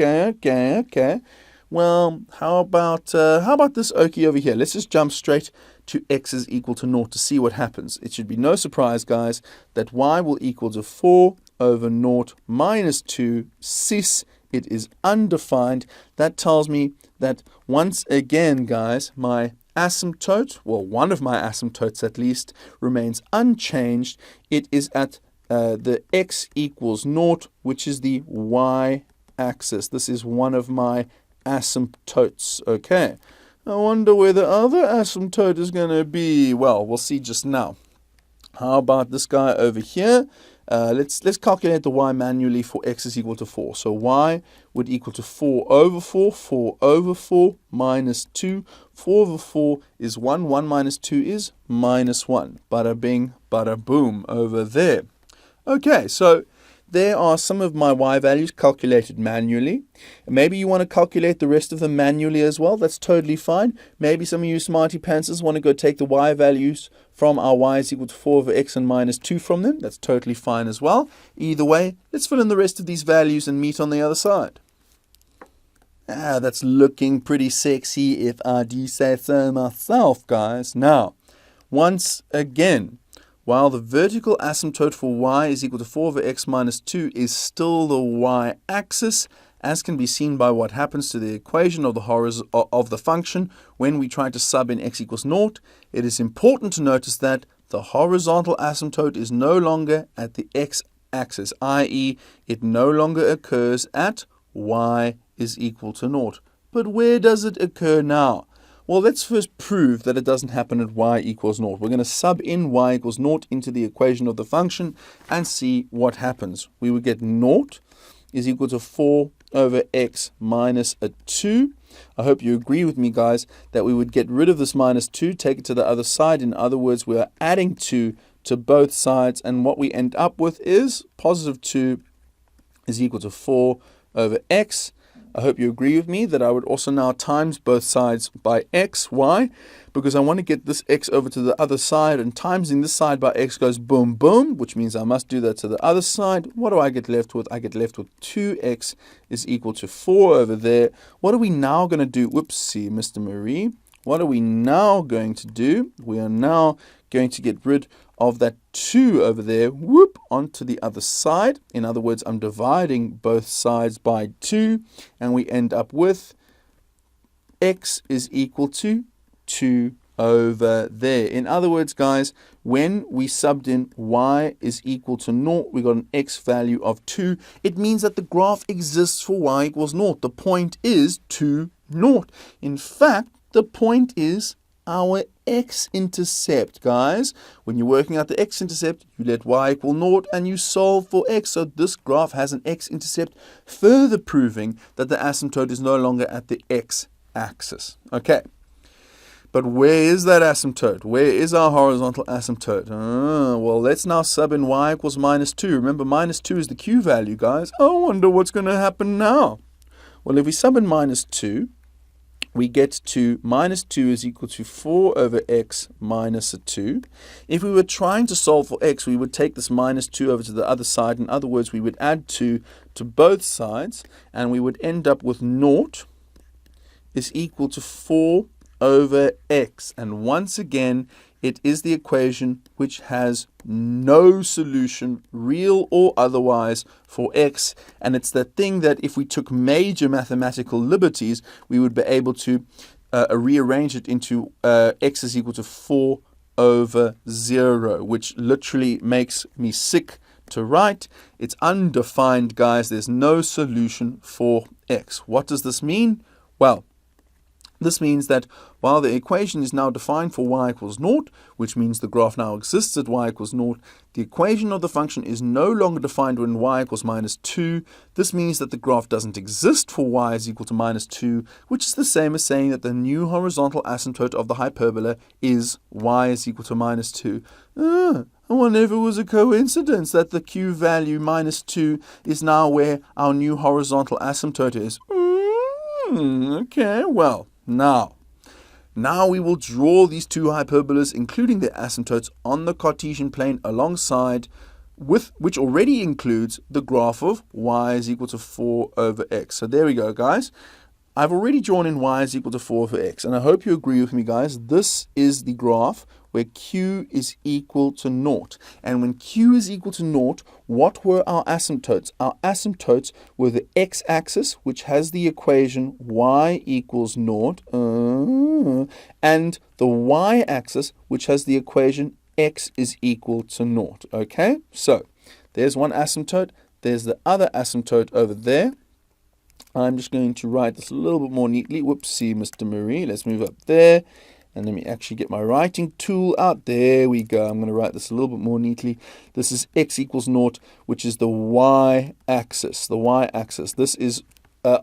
Okay. Well, how about this okie over here? Let's just jump straight to x is equal to 0 to see what happens. It should be no surprise, guys, that y will equal to 4 over 0 minus 2 cis. It is undefined. That tells me that once again, guys, my asymptote, well, one of my asymptotes at least, remains unchanged. It is at the x equals 0, which is the y-axis. This is one of my asymptotes. Okay, I wonder where the other asymptote is going to be. Well, we'll see just now. How about this guy over here? Let's calculate the y manually for x is equal to 4. So y would equal to 4 over 4, 4 over 4 minus 2. 4 over 4 is 1, 1 minus 2 is minus 1. Bada bing, bada boom over there. Okay, so there are some of my y values calculated manually. Maybe you want to calculate the rest of them manually as well. That's totally fine. Maybe some of you smarty pantsers want to go take the y values from our y is equal to 4 over x and minus 2 from them. That's totally fine as well. Either way, let's fill in the rest of these values and meet on the other side. That's looking pretty sexy if I do say so myself, guys. Now, once again, while the vertical asymptote for y is equal to 4 over x minus 2 is still the y-axis, as can be seen by what happens to the equation of the function when we try to sub in x equals 0, it is important to notice that the horizontal asymptote is no longer at the x-axis, i.e. it no longer occurs at y is equal to 0. But where does it occur now? Well, let's first prove that it doesn't happen at y equals 0. We're going to sub in y equals 0 into the equation of the function and see what happens. We would get 0 is equal to 4 over x minus a 2. I hope you agree with me, guys, that we would get rid of this minus 2, take it to the other side. In other words, we are adding 2 to both sides, and what we end up with is positive 2 is equal to 4 over x. I hope you agree with me that I would also now times both sides by x. Why? Because I want to get this x over to the other side, and timesing this side by x goes boom, boom, which means I must do that to the other side. What do I get left with? I get left with 2x is equal to 4 over there. What are we now going to do? Whoopsie, Mr. Marie. What are we now going to do? We are now going to get rid of that 2 over there, whoop, onto the other side. In other words, I'm dividing both sides by 2, and we end up with x is equal to 2 over there. In other words, guys, when we subbed in y is equal to 0, we got an x value of 2. It means that the graph exists for y equals 0. The point is 2, 0. In fact, the point is our x-intercept, guys. When you're working out the x-intercept, you let y equal 0 and you solve for x. So this graph has an x-intercept, further proving that the asymptote is no longer at the x-axis. Okay. But where is that asymptote? Where is our horizontal asymptote? Well, let's now sub in y equals minus 2. Remember, minus 2 is the q value, guys. I wonder what's going to happen now. Well, if we sub in minus 2, we get to minus 2 is equal to 4 over x minus a 2. If we were trying to solve for x, we would take this minus 2 over to the other side. In other words, we would add 2 to both sides, and we would end up with 0 is equal to 4 over x. And once again, it is the equation which has no solution, real or otherwise, for x. And it's that thing that if we took major mathematical liberties, we would be able to rearrange it into x is equal to 4 over 0, which literally makes me sick to write. It's undefined, guys. There's no solution for x. What does this mean? Well, this means that while the equation is now defined for y equals 0, which means the graph now exists at y equals 0, the equation of the function is no longer defined when y equals minus 2. This means that the graph doesn't exist for y is equal to minus 2, which is the same as saying that the new horizontal asymptote of the hyperbola is y is equal to minus 2. I wonder if it was a coincidence that the q value minus 2 is now where our new horizontal asymptote is. Okay, well. Now we will draw these two hyperbolas, including their asymptotes, on the Cartesian plane alongside, which already includes the graph of y is equal to 4 over x. So there we go, guys. I've already drawn in y is equal to 4 over x, and I hope you agree with me, guys. This is the graph where q is equal to 0. And when q is equal to 0, what were our asymptotes? Our asymptotes were the x-axis, which has the equation y equals 0, and the y-axis, which has the equation x is equal to 0. Okay, so there's one asymptote. There's the other asymptote over there. I'm just going to write this a little bit more neatly. Whoopsie, Mr. Marie. Let's move up there. And let me actually get my writing tool out. There we go. I'm going to write this a little bit more neatly. This is x equals 0, which is the y-axis. The y-axis. This is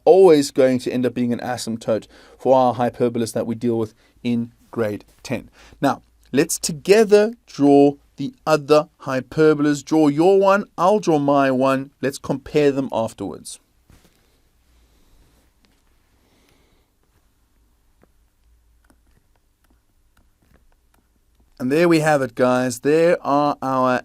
always going to end up being an asymptote for our hyperbolas that we deal with in grade 10. Now, let's together draw the other hyperbolas. Draw your one, I'll draw my one. Let's compare them afterwards. And there we have it, guys. There are our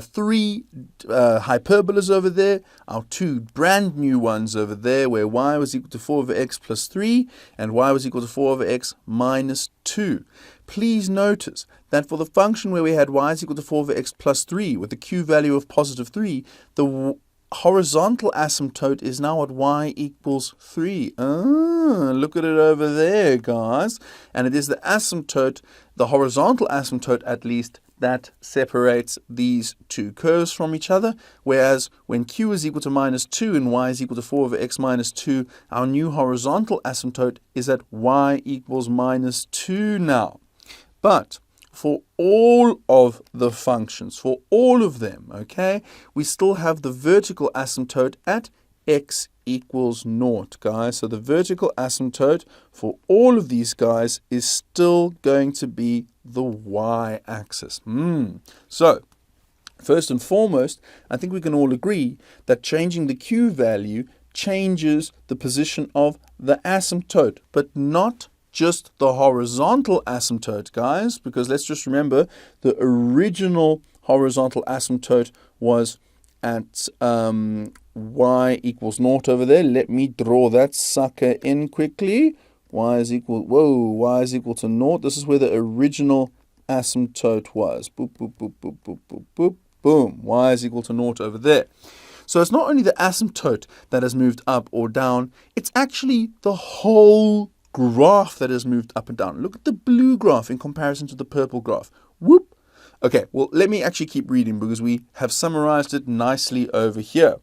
three hyperbolas over there, our two brand new ones over there, where y was equal to 4 over x plus 3 and y was equal to 4 over x minus 2. Please notice that for the function where we had y is equal to 4 over x plus 3 with the q value of positive 3, the horizontal asymptote is now at y equals 3. Look at it over there, guys. And it is the asymptote, the horizontal asymptote at least, that separates these two curves from each other, whereas when q is equal to minus 2 and y is equal to 4 over x minus 2, our new horizontal asymptote is at y equals minus 2 now. But for all of the functions, for all of them, okay, we still have the vertical asymptote at x equals 0, guys. So the vertical asymptote for all of these guys is still going to be the y-axis. So, first and foremost, I think we can all agree that changing the q value changes the position of the asymptote, but not just the horizontal asymptote, guys, because let's just remember the original horizontal asymptote was at y equals 0 over there. Let me draw that sucker in quickly. Y is equal to 0. This is where the original asymptote was. Boop, boop, boop, boop, boop, boop, boop, boom. Y is equal to 0 over there. So it's not only the asymptote that has moved up or down, it's actually the whole graph that has moved up and down. Look at the blue graph in comparison to the purple graph. Whoop. Okay, well, let me actually keep reading because we have summarized it nicely over here.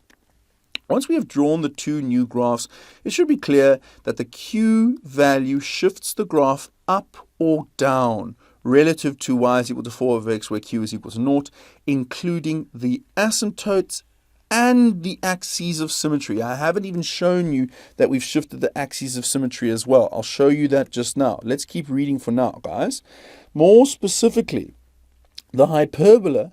Once we have drawn the two new graphs, it should be clear that the q value shifts the graph up or down relative to y is equal to 4 over x, where q is equal to 0, including the asymptotes and the axes of symmetry. I haven't even shown you that we've shifted the axes of symmetry as well. I'll show you that just now. Let's keep reading for now, guys. More specifically, the hyperbola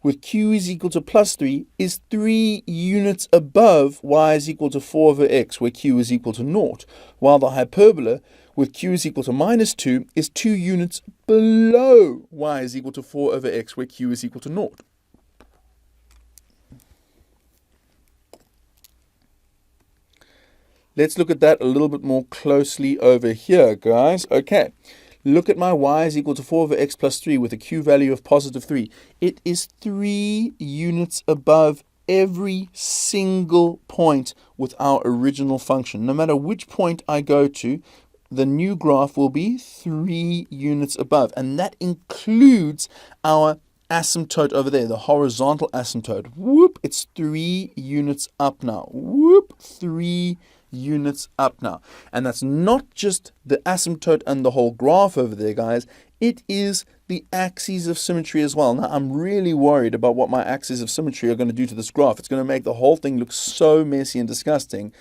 with q is equal to plus 3 is 3 units above y is equal to 4 over x, where q is equal to 0, while the hyperbola with q is equal to minus 2 is 2 units below y is equal to 4 over x, where q is equal to 0. Let's look at that a little bit more closely over here, guys. Okay. Look at my y is equal to 4 over x plus 3 with a q value of positive 3. It is 3 units above every single point with our original function. No matter which point I go to, the new graph will be 3 units above. And that includes our asymptote over there, the horizontal asymptote. Whoop, it's 3 units up now. Whoop, 3 units up now. And that's not just the asymptote and the whole graph over there, guys. It is the axes of symmetry as well. Now, I'm really worried about what my axes of symmetry are going to do to this graph. It's going to make the whole thing look so messy and disgusting.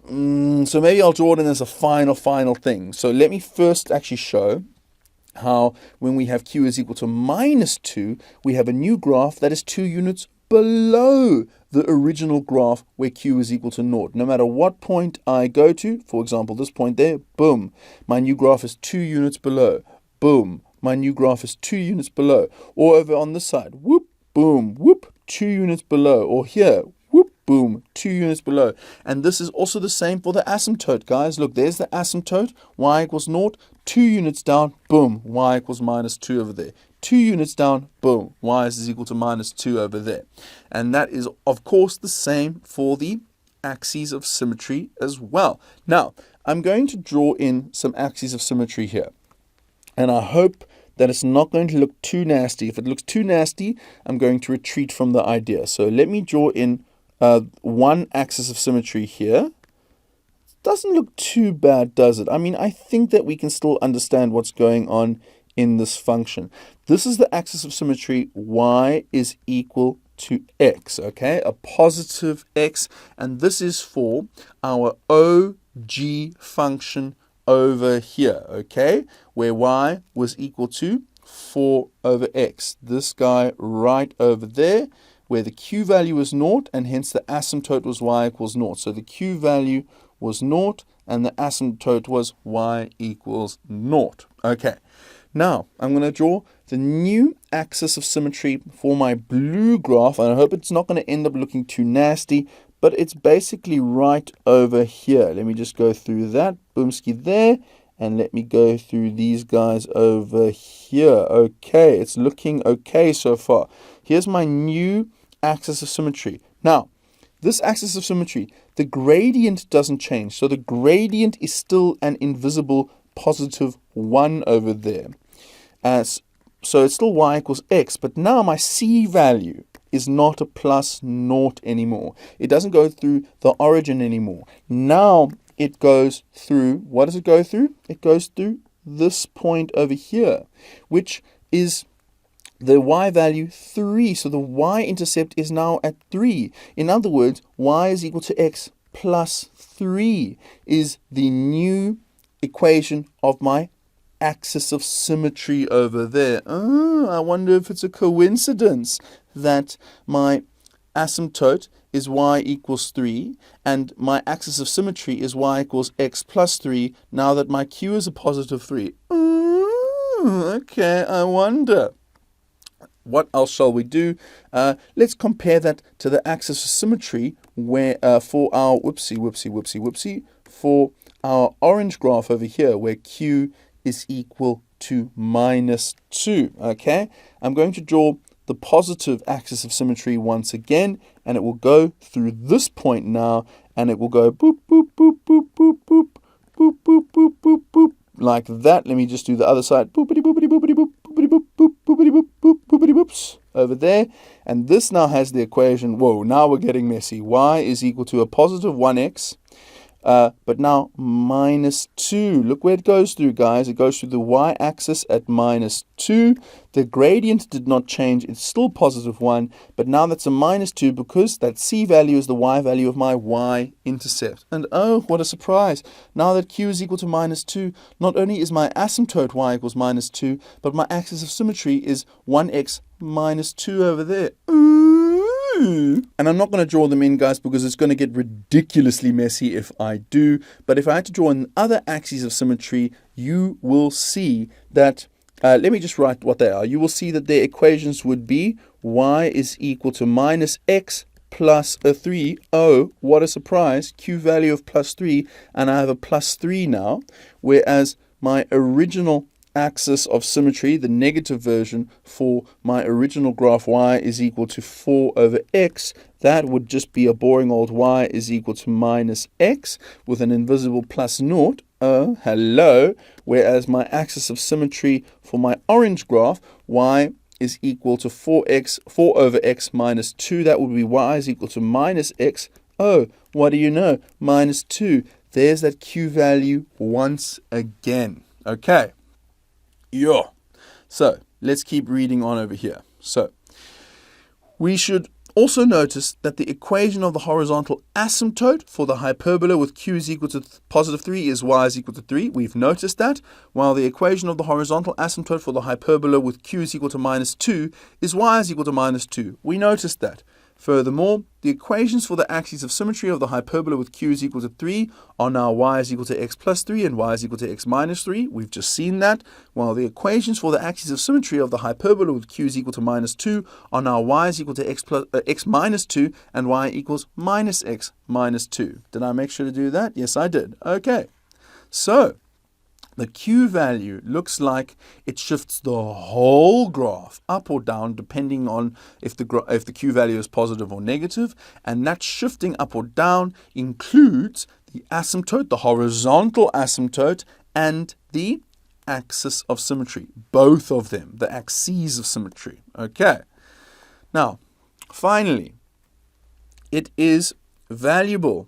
So maybe I'll draw it in as a final thing. So let me first actually show how when we have q is equal to minus 2, we have a new graph that is 2 units below the original graph where q is equal to 0. No matter what point I go to, for example, this point there, boom, my new graph is 2 units below. Boom, my new graph is 2 units below. Or over on this side, whoop, boom, whoop, 2 units below. Or here, whoop, boom, 2 units below. And this is also the same for the asymptote, guys. Look, there's the asymptote, y equals 0, 2 units down, boom, y equals minus 2 over there. 2 units down, boom, y is equal to minus 2 over there. And that is, of course, the same for the axes of symmetry as well. Now, I'm going to draw in some axes of symmetry here. And I hope that it's not going to look too nasty. If it looks too nasty, I'm going to retreat from the idea. So let me draw in one axis of symmetry here. doesn't look too bad, does it? I mean, I think that we can still understand what's going on in this function. This is the axis of symmetry. Y is equal to x, okay? A positive x, and this is for our OG function over here, okay? Where y was equal to 4 over x. This guy right over there, where the q value is 0, and hence the asymptote was y equals 0. So the q value was 0, and the asymptote was y equals 0. Okay, now I'm going to draw the new axis of symmetry for my blue graph, and I hope it's not going to end up looking too nasty, but it's basically right over here. Let me just go through that, boomski there, and let me go through these guys over here. Okay, it's looking okay so far. Here's my new axis of symmetry. Now, this axis of symmetry, the gradient doesn't change. So the gradient is still an invisible positive 1 over there. So it's still y equals x, but now my c value is not a plus 0 anymore. It doesn't go through the origin anymore. Now it goes through, what does it go through? It goes through this point over here, which is the y value 3. So the y-intercept is now at 3. In other words, y is equal to x plus 3 is the new equation of my axis of symmetry over there. Oh, I wonder if it's a coincidence that my asymptote is y equals 3 and my axis of symmetry is y equals x plus 3 now that my q is a positive 3. Okay, I wonder. What else shall we do? Let's compare that to the axis of symmetry where for our for our orange graph over here where q is equal to -2. Okay, I'm going to draw the positive axis of symmetry once again, and it will go through this point now, and it will go boop, boop, boop, boop, boop, boop, boop, boop, boop, boop, boop, like that. Let me just do the other side. Boopity, boopity, boopity, boop, boopity, boop, boop, boopity, boop, boop, boopity, boops, over there. And this now has the equation, whoa, now we're getting messy. Y is equal to a positive 1x, but now -2. Look where it goes through, guys. It goes through the y-axis at -2. The gradient did not change. It's still positive 1, but now that's a -2 because that c value is the y value of my y-intercept. And oh, what a surprise. Now that q is equal to -2, not only is my asymptote y equals -2, but my axis of symmetry is 1x -2 over there. And I'm not going to draw them in, guys, because it's going to get ridiculously messy if I do. But if I had to draw in other axes of symmetry, you will see that, let me just write what they are. You will see that their equations would be y is equal to -x plus a 3. Oh, what a surprise. Q value of +3, and I have a +3 now. Whereas my original axis of symmetry, the negative version for my original graph y is equal to 4 over x, that would just be a boring old y is equal to -x with an invisible +0. Oh, hello. Whereas my axis of symmetry for my orange graph, y is equal to 4 over x -2. That would be y is equal to -x. Oh, what do you know? -2. There's that q value once again. Okay. Yeah. So let's keep reading on over here. So we should also notice that the equation of the horizontal asymptote for the hyperbola with q is equal to +3 is y is equal to 3. We've noticed that, while the equation of the horizontal asymptote for the hyperbola with q is equal to -2 is y is equal to -2. We noticed that. Furthermore, the equations for the axes of symmetry of the hyperbola with q is equal to 3 are now y is equal to x plus 3 and y is equal to x minus 3. We've just seen that. While the equations for the axes of symmetry of the hyperbola with q is equal to -2 are now y is equal to x minus 2 and y equals -x minus 2. Did I make sure to do that? Yes, I did. Okay. So the q value looks like it shifts the whole graph up or down depending on if the q value is positive or negative, and that shifting up or down includes the asymptote, the horizontal asymptote, and the axis of symmetry, both of them, the axes of symmetry. Okay. Now, finally, it is valuable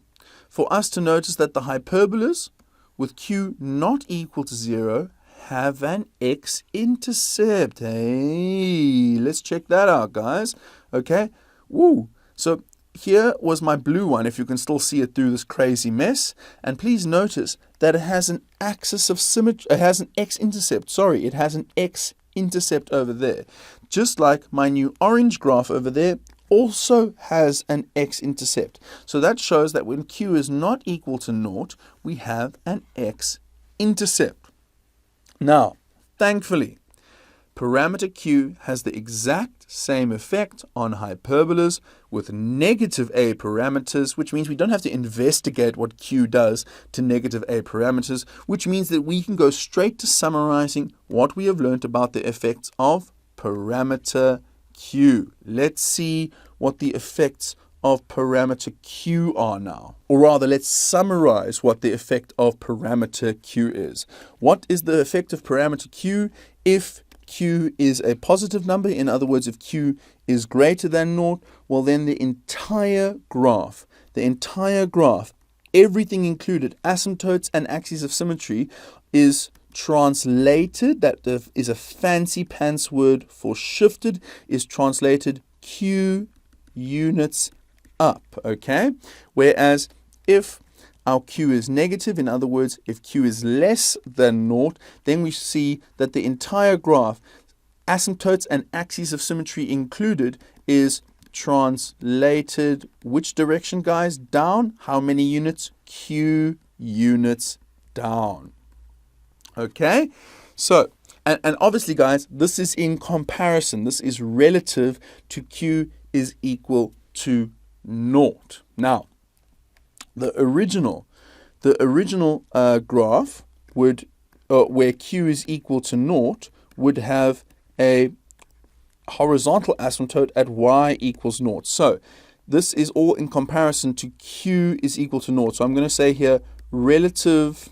for us to notice that the hyperbolas with q not equal to 0 have an x-intercept. Hey, let's check that out, guys. Okay, woo. So here was my blue one, if you can still see it through this crazy mess. And please notice that it has an axis of symmetry, it has an x-intercept, sorry, it has an x-intercept over there. Just like my new orange graph over there also has an x-intercept. So that shows that when q is not equal to 0, we have an x-intercept. Now, thankfully, parameter q has the exact same effect on hyperbolas with negative a parameters, which means we don't have to investigate what q does to negative a parameters, which means that we can go straight to summarizing what we have learned about the effects of parameter q. Let's see what the effects of parameter q are now. Or rather, let's summarize what the effect of parameter q is. What is the effect of parameter q if q is a positive number? In other words, if q is greater than 0, well then the entire graph, everything included, asymptotes and axes of symmetry, is translated, that is a fancy pants word for shifted, is translated q units up, okay? Whereas if our q is negative, in other words, if q is less than 0, then we see that the entire graph, asymptotes and axes of symmetry included, is translated which direction, guys? Down. How many units? Q units down. Okay? So, and obviously, guys, this is in comparison. This is relative to q is equal to 0. Now, the original graph would, where q is equal to 0, would have a horizontal asymptote at y equals 0. So this is all in comparison to q is equal to 0. So I'm going to say here relative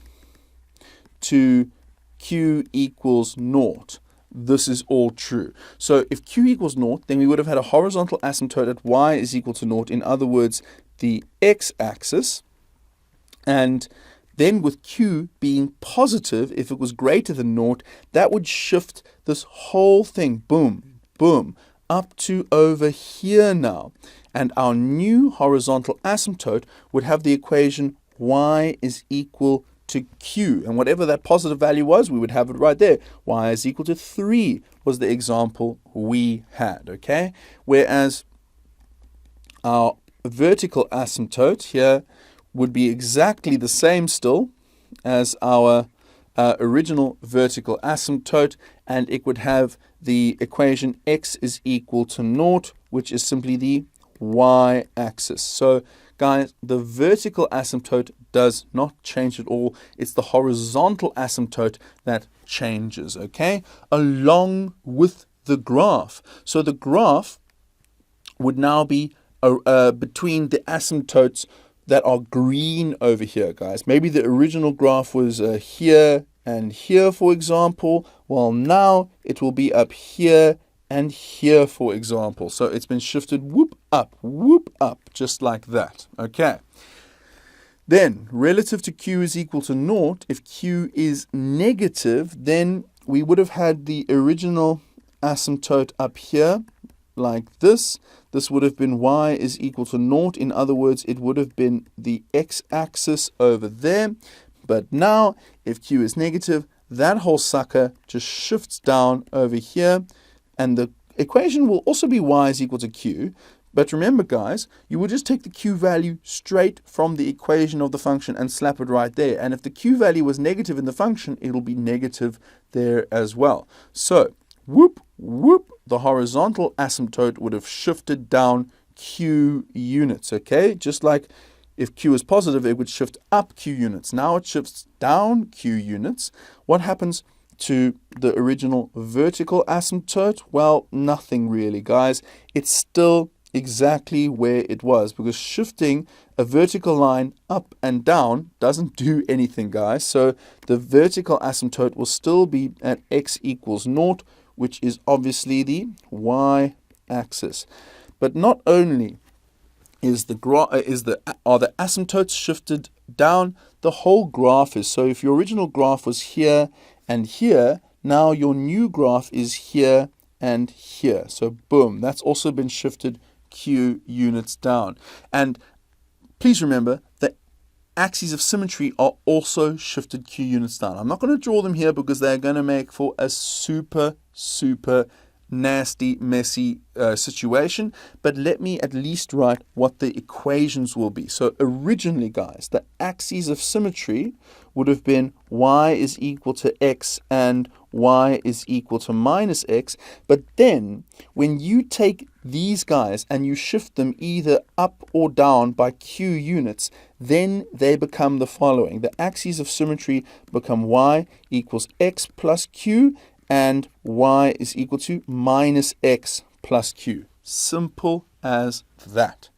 to q equals 0. This is all true. So if q equals 0, then we would have had a horizontal asymptote at y is equal to 0. In other words, the x-axis. And then with q being positive, if it was greater than 0, that would shift this whole thing, boom, boom, up to over here now. And our new horizontal asymptote would have the equation y is equal to q. And whatever that positive value was, we would have it right there. Y is equal to 3 was the example we had, okay? Whereas our vertical asymptote here would be exactly the same still as our original vertical asymptote, and it would have the equation x is equal to 0, which is simply the y-axis. So, guys, the vertical asymptote does not change at all. It's the horizontal asymptote that changes, okay, along with the graph. So the graph would now be between the asymptotes that are green over here, guys. Maybe the original graph was here and here, for example. Well, now it will be up here and here, for example. So it's been shifted whoop up, just like that. Okay. Then, relative to q is equal to 0, if q is negative, then we would have had the original asymptote up here, like this. This would have been y is equal to 0. In other words, it would have been the x-axis over there. But now, if q is negative, that whole sucker just shifts down over here. And the equation will also be y is equal to q. But remember, guys, you will just take the q value straight from the equation of the function and slap it right there. And if the q value was negative in the function, it will be negative there as well. So, whoop, whoop, the horizontal asymptote would have shifted down q units, okay? Just like if q is positive, it would shift up q units. Now it shifts down q units. What happens to the original vertical asymptote? Well, nothing really, guys. It's still exactly where it was, because shifting a vertical line up and down doesn't do anything, guys. So the vertical asymptote will still be at x equals 0, which is obviously the y-axis. But not only are the asymptotes shifted down? The whole graph is. So if your original graph was here and here, now your new graph is here and here. So boom, that's also been shifted q units down. And please remember the axes of symmetry are also shifted q units down. I'm not going to draw them here because they're going to make for a super nasty, messy situation, but let me at least write what the equations will be. So originally, guys, the axes of symmetry would have been y is equal to x and y is equal to minus x, but then when you take these guys and you shift them either up or down by q units, then they become the following. The axes of symmetry become y equals x plus q, and y is equal to minus x plus q. Simple as that.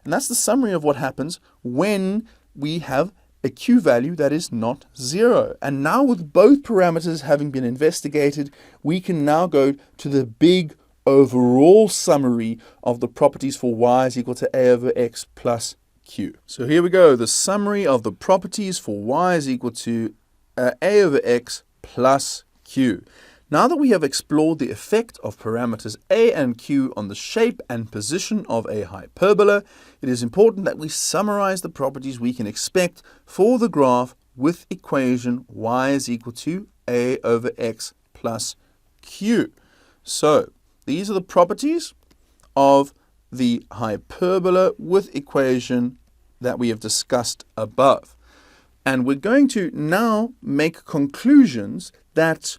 And that's the summary of what happens when we have a q value that is not 0. And now with both parameters having been investigated, we can now go to the big overall summary of the properties for y is equal to a over x plus q. So here we go, the summary of the properties for y is equal to a over x plus q. Now that we have explored the effect of parameters a and q on the shape and position of a hyperbola, it is important that we summarize the properties we can expect for the graph with equation y is equal to a over x plus q. So these are the properties of the hyperbola with equation that we have discussed above. And we're going to now make conclusions that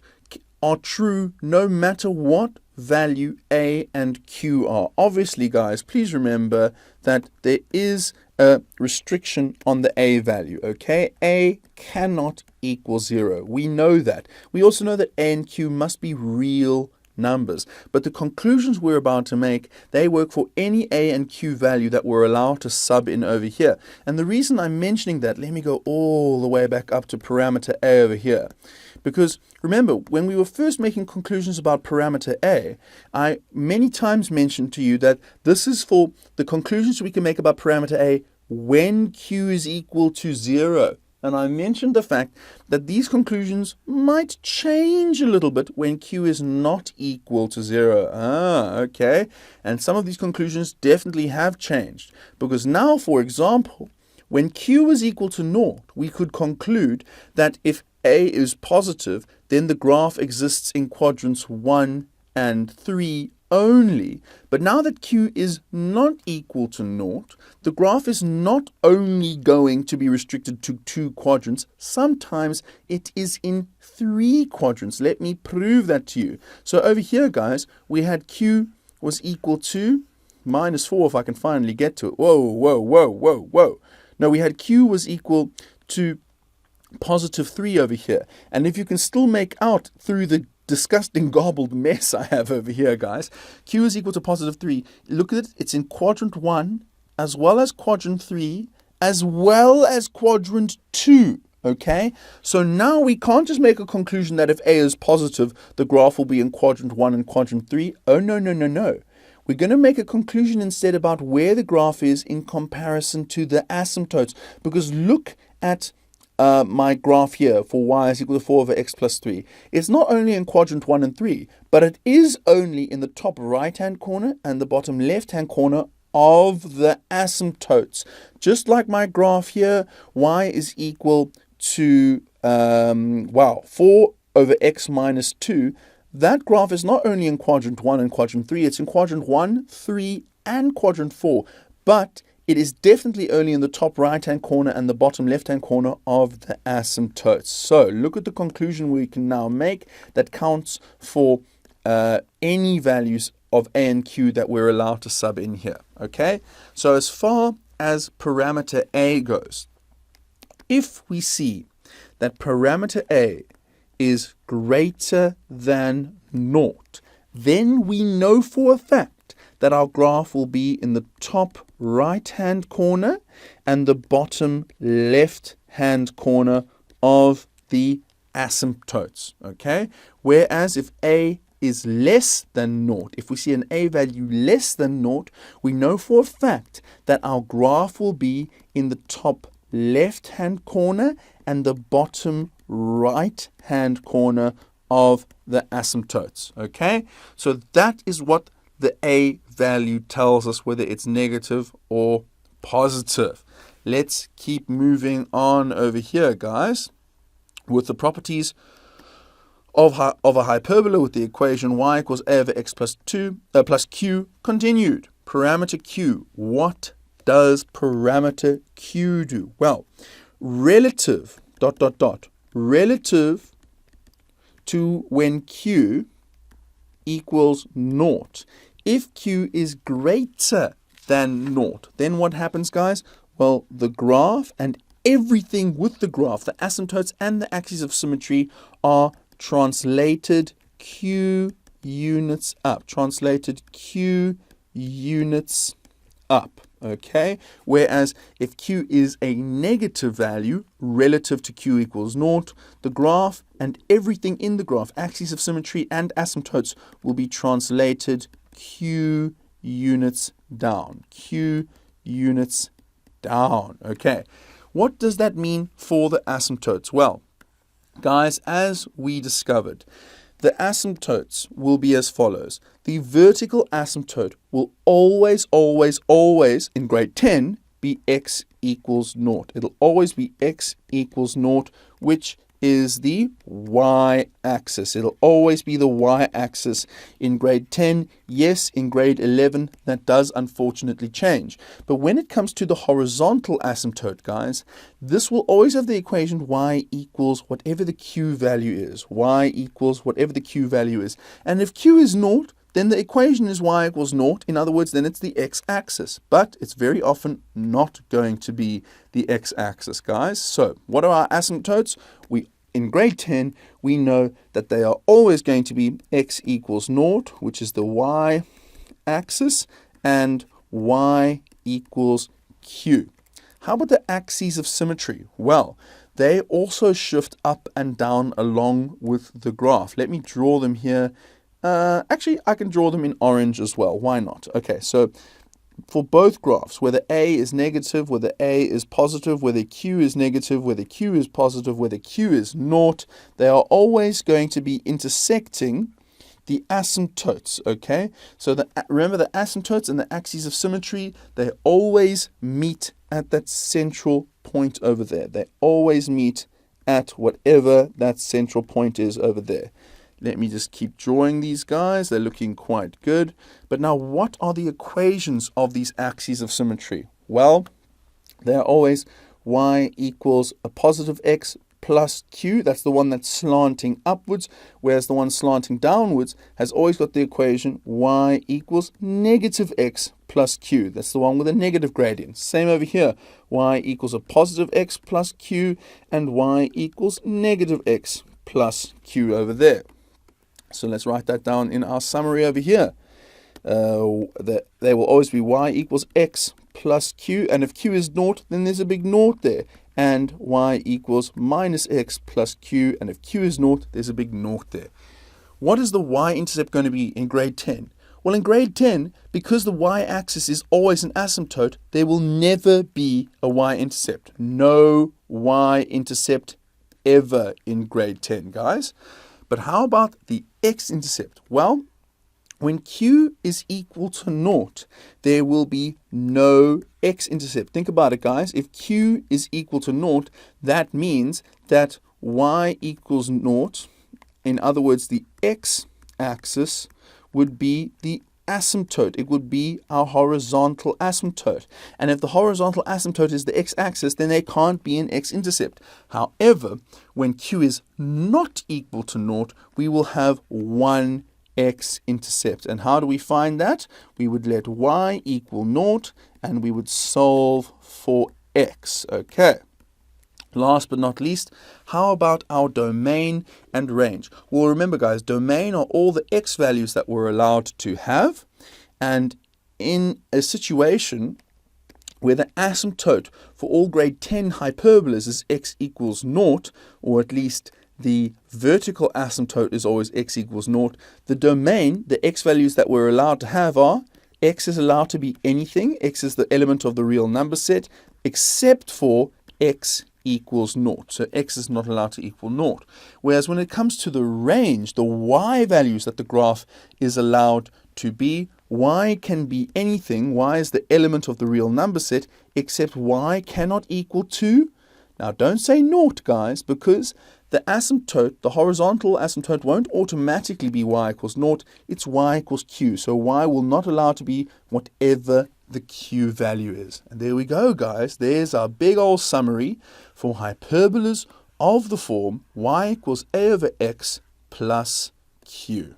are true no matter what value a and q are. Obviously, guys, please remember that there is a restriction on the a value, okay? A cannot equal 0. We know that. We also know that a and q must be real numbers. But the conclusions we're about to make, they work for any a and q value that we're allowed to sub in over here. And the reason I'm mentioning that, let me go all the way back up to parameter a over here. Because remember, when we were first making conclusions about parameter a, I many times mentioned to you that this is for the conclusions we can make about parameter a when q is equal to 0. And I mentioned the fact that these conclusions might change a little bit when q is not equal to 0. Okay. And some of these conclusions definitely have changed. Because now, for example, when q is equal to 0, we could conclude that if a is positive, then the graph exists in quadrants 1 and 3 only. But now that q is not equal to 0, the graph is not only going to be restricted to 2 quadrants, sometimes it is in 3 quadrants. Let me prove that to you. So over here, guys, we had q was equal to minus 4, if I can finally get to it. Whoa. No, we had q was equal to positive 3 over here. And if you can still make out through the disgusting garbled mess I have over here, guys, q is equal to positive 3. Look at it. It's in quadrant 1 as well as quadrant 3 as well as quadrant 2. Okay, so now we can't just make a conclusion that if a is positive, the graph will be in quadrant 1 and quadrant 3. Oh, no. We're going to make a conclusion instead about where the graph is in comparison to the asymptotes. Because look at my graph here for y is equal to 4 over x plus 3. It's not only in quadrant 1 and 3, but it is only in the top right-hand corner and the bottom left-hand corner of the asymptotes. Just like my graph here, y is equal to 4 over x minus 2. That graph is not only in quadrant 1 and quadrant 3, it's in quadrant 1, 3, and quadrant 4. But it is definitely only in the top right-hand corner and the bottom left-hand corner of the asymptotes. So look at the conclusion we can now make that counts for any values of a and q that we're allowed to sub in here. Okay, so as far as parameter a goes, if we see that parameter a is greater than 0, then we know for a fact that our graph will be in the top right-hand corner and the bottom left-hand corner of the asymptotes. Okay, whereas if a is less than naught, if we see an a value less than naught, we know for a fact that our graph will be in the top left-hand corner and the bottom right-hand corner of the asymptotes. Okay, so that is what the a value tells us, whether it's negative or positive. Let's keep moving on over here, guys, with the properties of a hyperbola with the equation y equals a over x plus q continued. Parameter q. What does parameter q do? Well, relative relative to when q equals naught. If q is greater than naught, then what happens, guys? Well, the graph and everything with the graph, the asymptotes and the axes of symmetry, are translated q units up. Translated q units up. Okay, whereas if q is a negative value relative to q equals naught, the graph and everything in the graph, axes of symmetry and asymptotes, will be translated q units down. Q units down. Okay, what does that mean for the asymptotes? Well, guys, as we discovered, the asymptotes will be as follows. The vertical asymptote will always, in grade 10, be x equals naught. It'll always be x equals naught, which is the y-axis. It'll always be the y-axis in grade 10. Yes, in grade 11, that does unfortunately change. But when it comes to the horizontal asymptote, guys, this will always have the equation y equals whatever the q value is. Y equals whatever the q value is. And if q is naught, then the equation is y equals naught. In other words, then it's the x-axis. But it's very often not going to be the x-axis, guys. So what are our asymptotes? In grade 10, we know that they are always going to be x equals naught, which is the y-axis, and y equals q. How about the axes of symmetry? Well, they also shift up and down along with the graph. Let me draw them here. Actually, I can draw them in orange as well. Why not? Okay, so for both graphs, whether a is negative, whether a is positive, whether q is negative, whether q is positive, whether q is naught, they are always going to be intersecting the asymptotes, okay? So remember, the asymptotes and the axes of symmetry, they always meet at that central point over there. They always meet at whatever that central point is over there. Let me just keep drawing these guys. They're looking quite good. But now, what are the equations of these axes of symmetry? Well, they're always y equals a positive x plus q. That's the one that's slanting upwards, whereas the one slanting downwards has always got the equation y equals negative x plus q. That's the one with a negative gradient. Same over here. Y equals a positive x plus q, and y equals negative x plus q over there. So let's write that down in our summary over here. They will always be y equals x plus q, and if q is naught, then there's a big naught there. And y equals minus x plus q, and if q is naught, there's a big naught there. What is the y-intercept going to be in grade 10? Well, in grade 10, because the y-axis is always an asymptote, there will never be a y-intercept. No y-intercept ever in grade 10, guys. But how about the x-intercept? Well, when q is equal to naught, there will be no x-intercept. Think about it, guys. If q is equal to naught, that means that y equals naught. In other words, the x-axis would be the asymptote. It would be our horizontal asymptote. And if the horizontal asymptote is the x-axis, then there can't be an x-intercept. However, when q is not equal to naught, we will have one x-intercept. And how do we find that? We would let y equal naught, and we would solve for x. Okay. Last but not least, how about our domain and range? Well, remember, guys, domain are all the x values that we're allowed to have. And in a situation where the asymptote for all grade 10 hyperbolas is x equals naught, or at least the vertical asymptote is always x equals 0. The domain, the x values that we're allowed to have are x is allowed to be anything. X is the element of the real number set, except for x equals 0. So x is not allowed to equal 0. Whereas when it comes to the range, the y values that the graph is allowed to be, y can be anything. Y is the element of the real number set, except y cannot equal 2. Now don't say 0, guys, because the asymptote, the horizontal asymptote, won't automatically be y equals 0. It's y equals q. So y will not allow to be whatever the q value is. And there we go, guys. There's our big old summary for hyperbolas of the form y equals a over x plus q.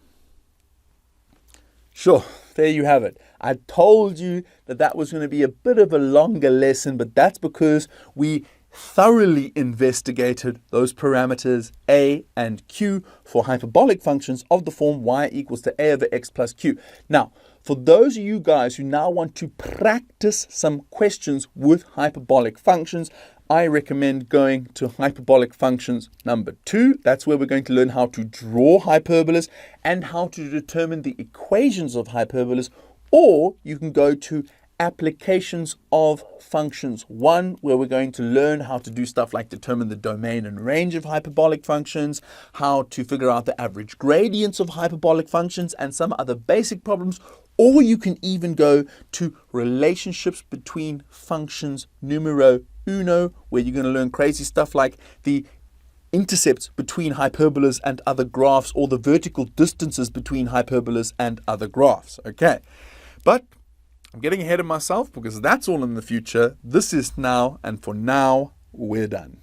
Sure, there you have it. I told you that that was going to be a bit of a longer lesson, but that's because we thoroughly investigated those parameters a and q for hyperbolic functions of the form y equals to a over x plus q. Now, for those of you guys who now want to practice some questions with hyperbolic functions, I recommend going to Hyperbolic Functions number 2. That's where we're going to learn how to draw hyperbolas and how to determine the equations of hyperbolas. Or you can go to Applications of Functions 1, where we're going to learn how to do stuff like determine the domain and range of hyperbolic functions, how to figure out the average gradients of hyperbolic functions, and some other basic problems. Or you can even go to relationships between functions numero uno, where you're going to learn crazy stuff like the intercepts between hyperbolas and other graphs, or the vertical distances between hyperbolas and other graphs. Okay, but I'm getting ahead of myself because that's all in the future. This is now, and for now, we're done.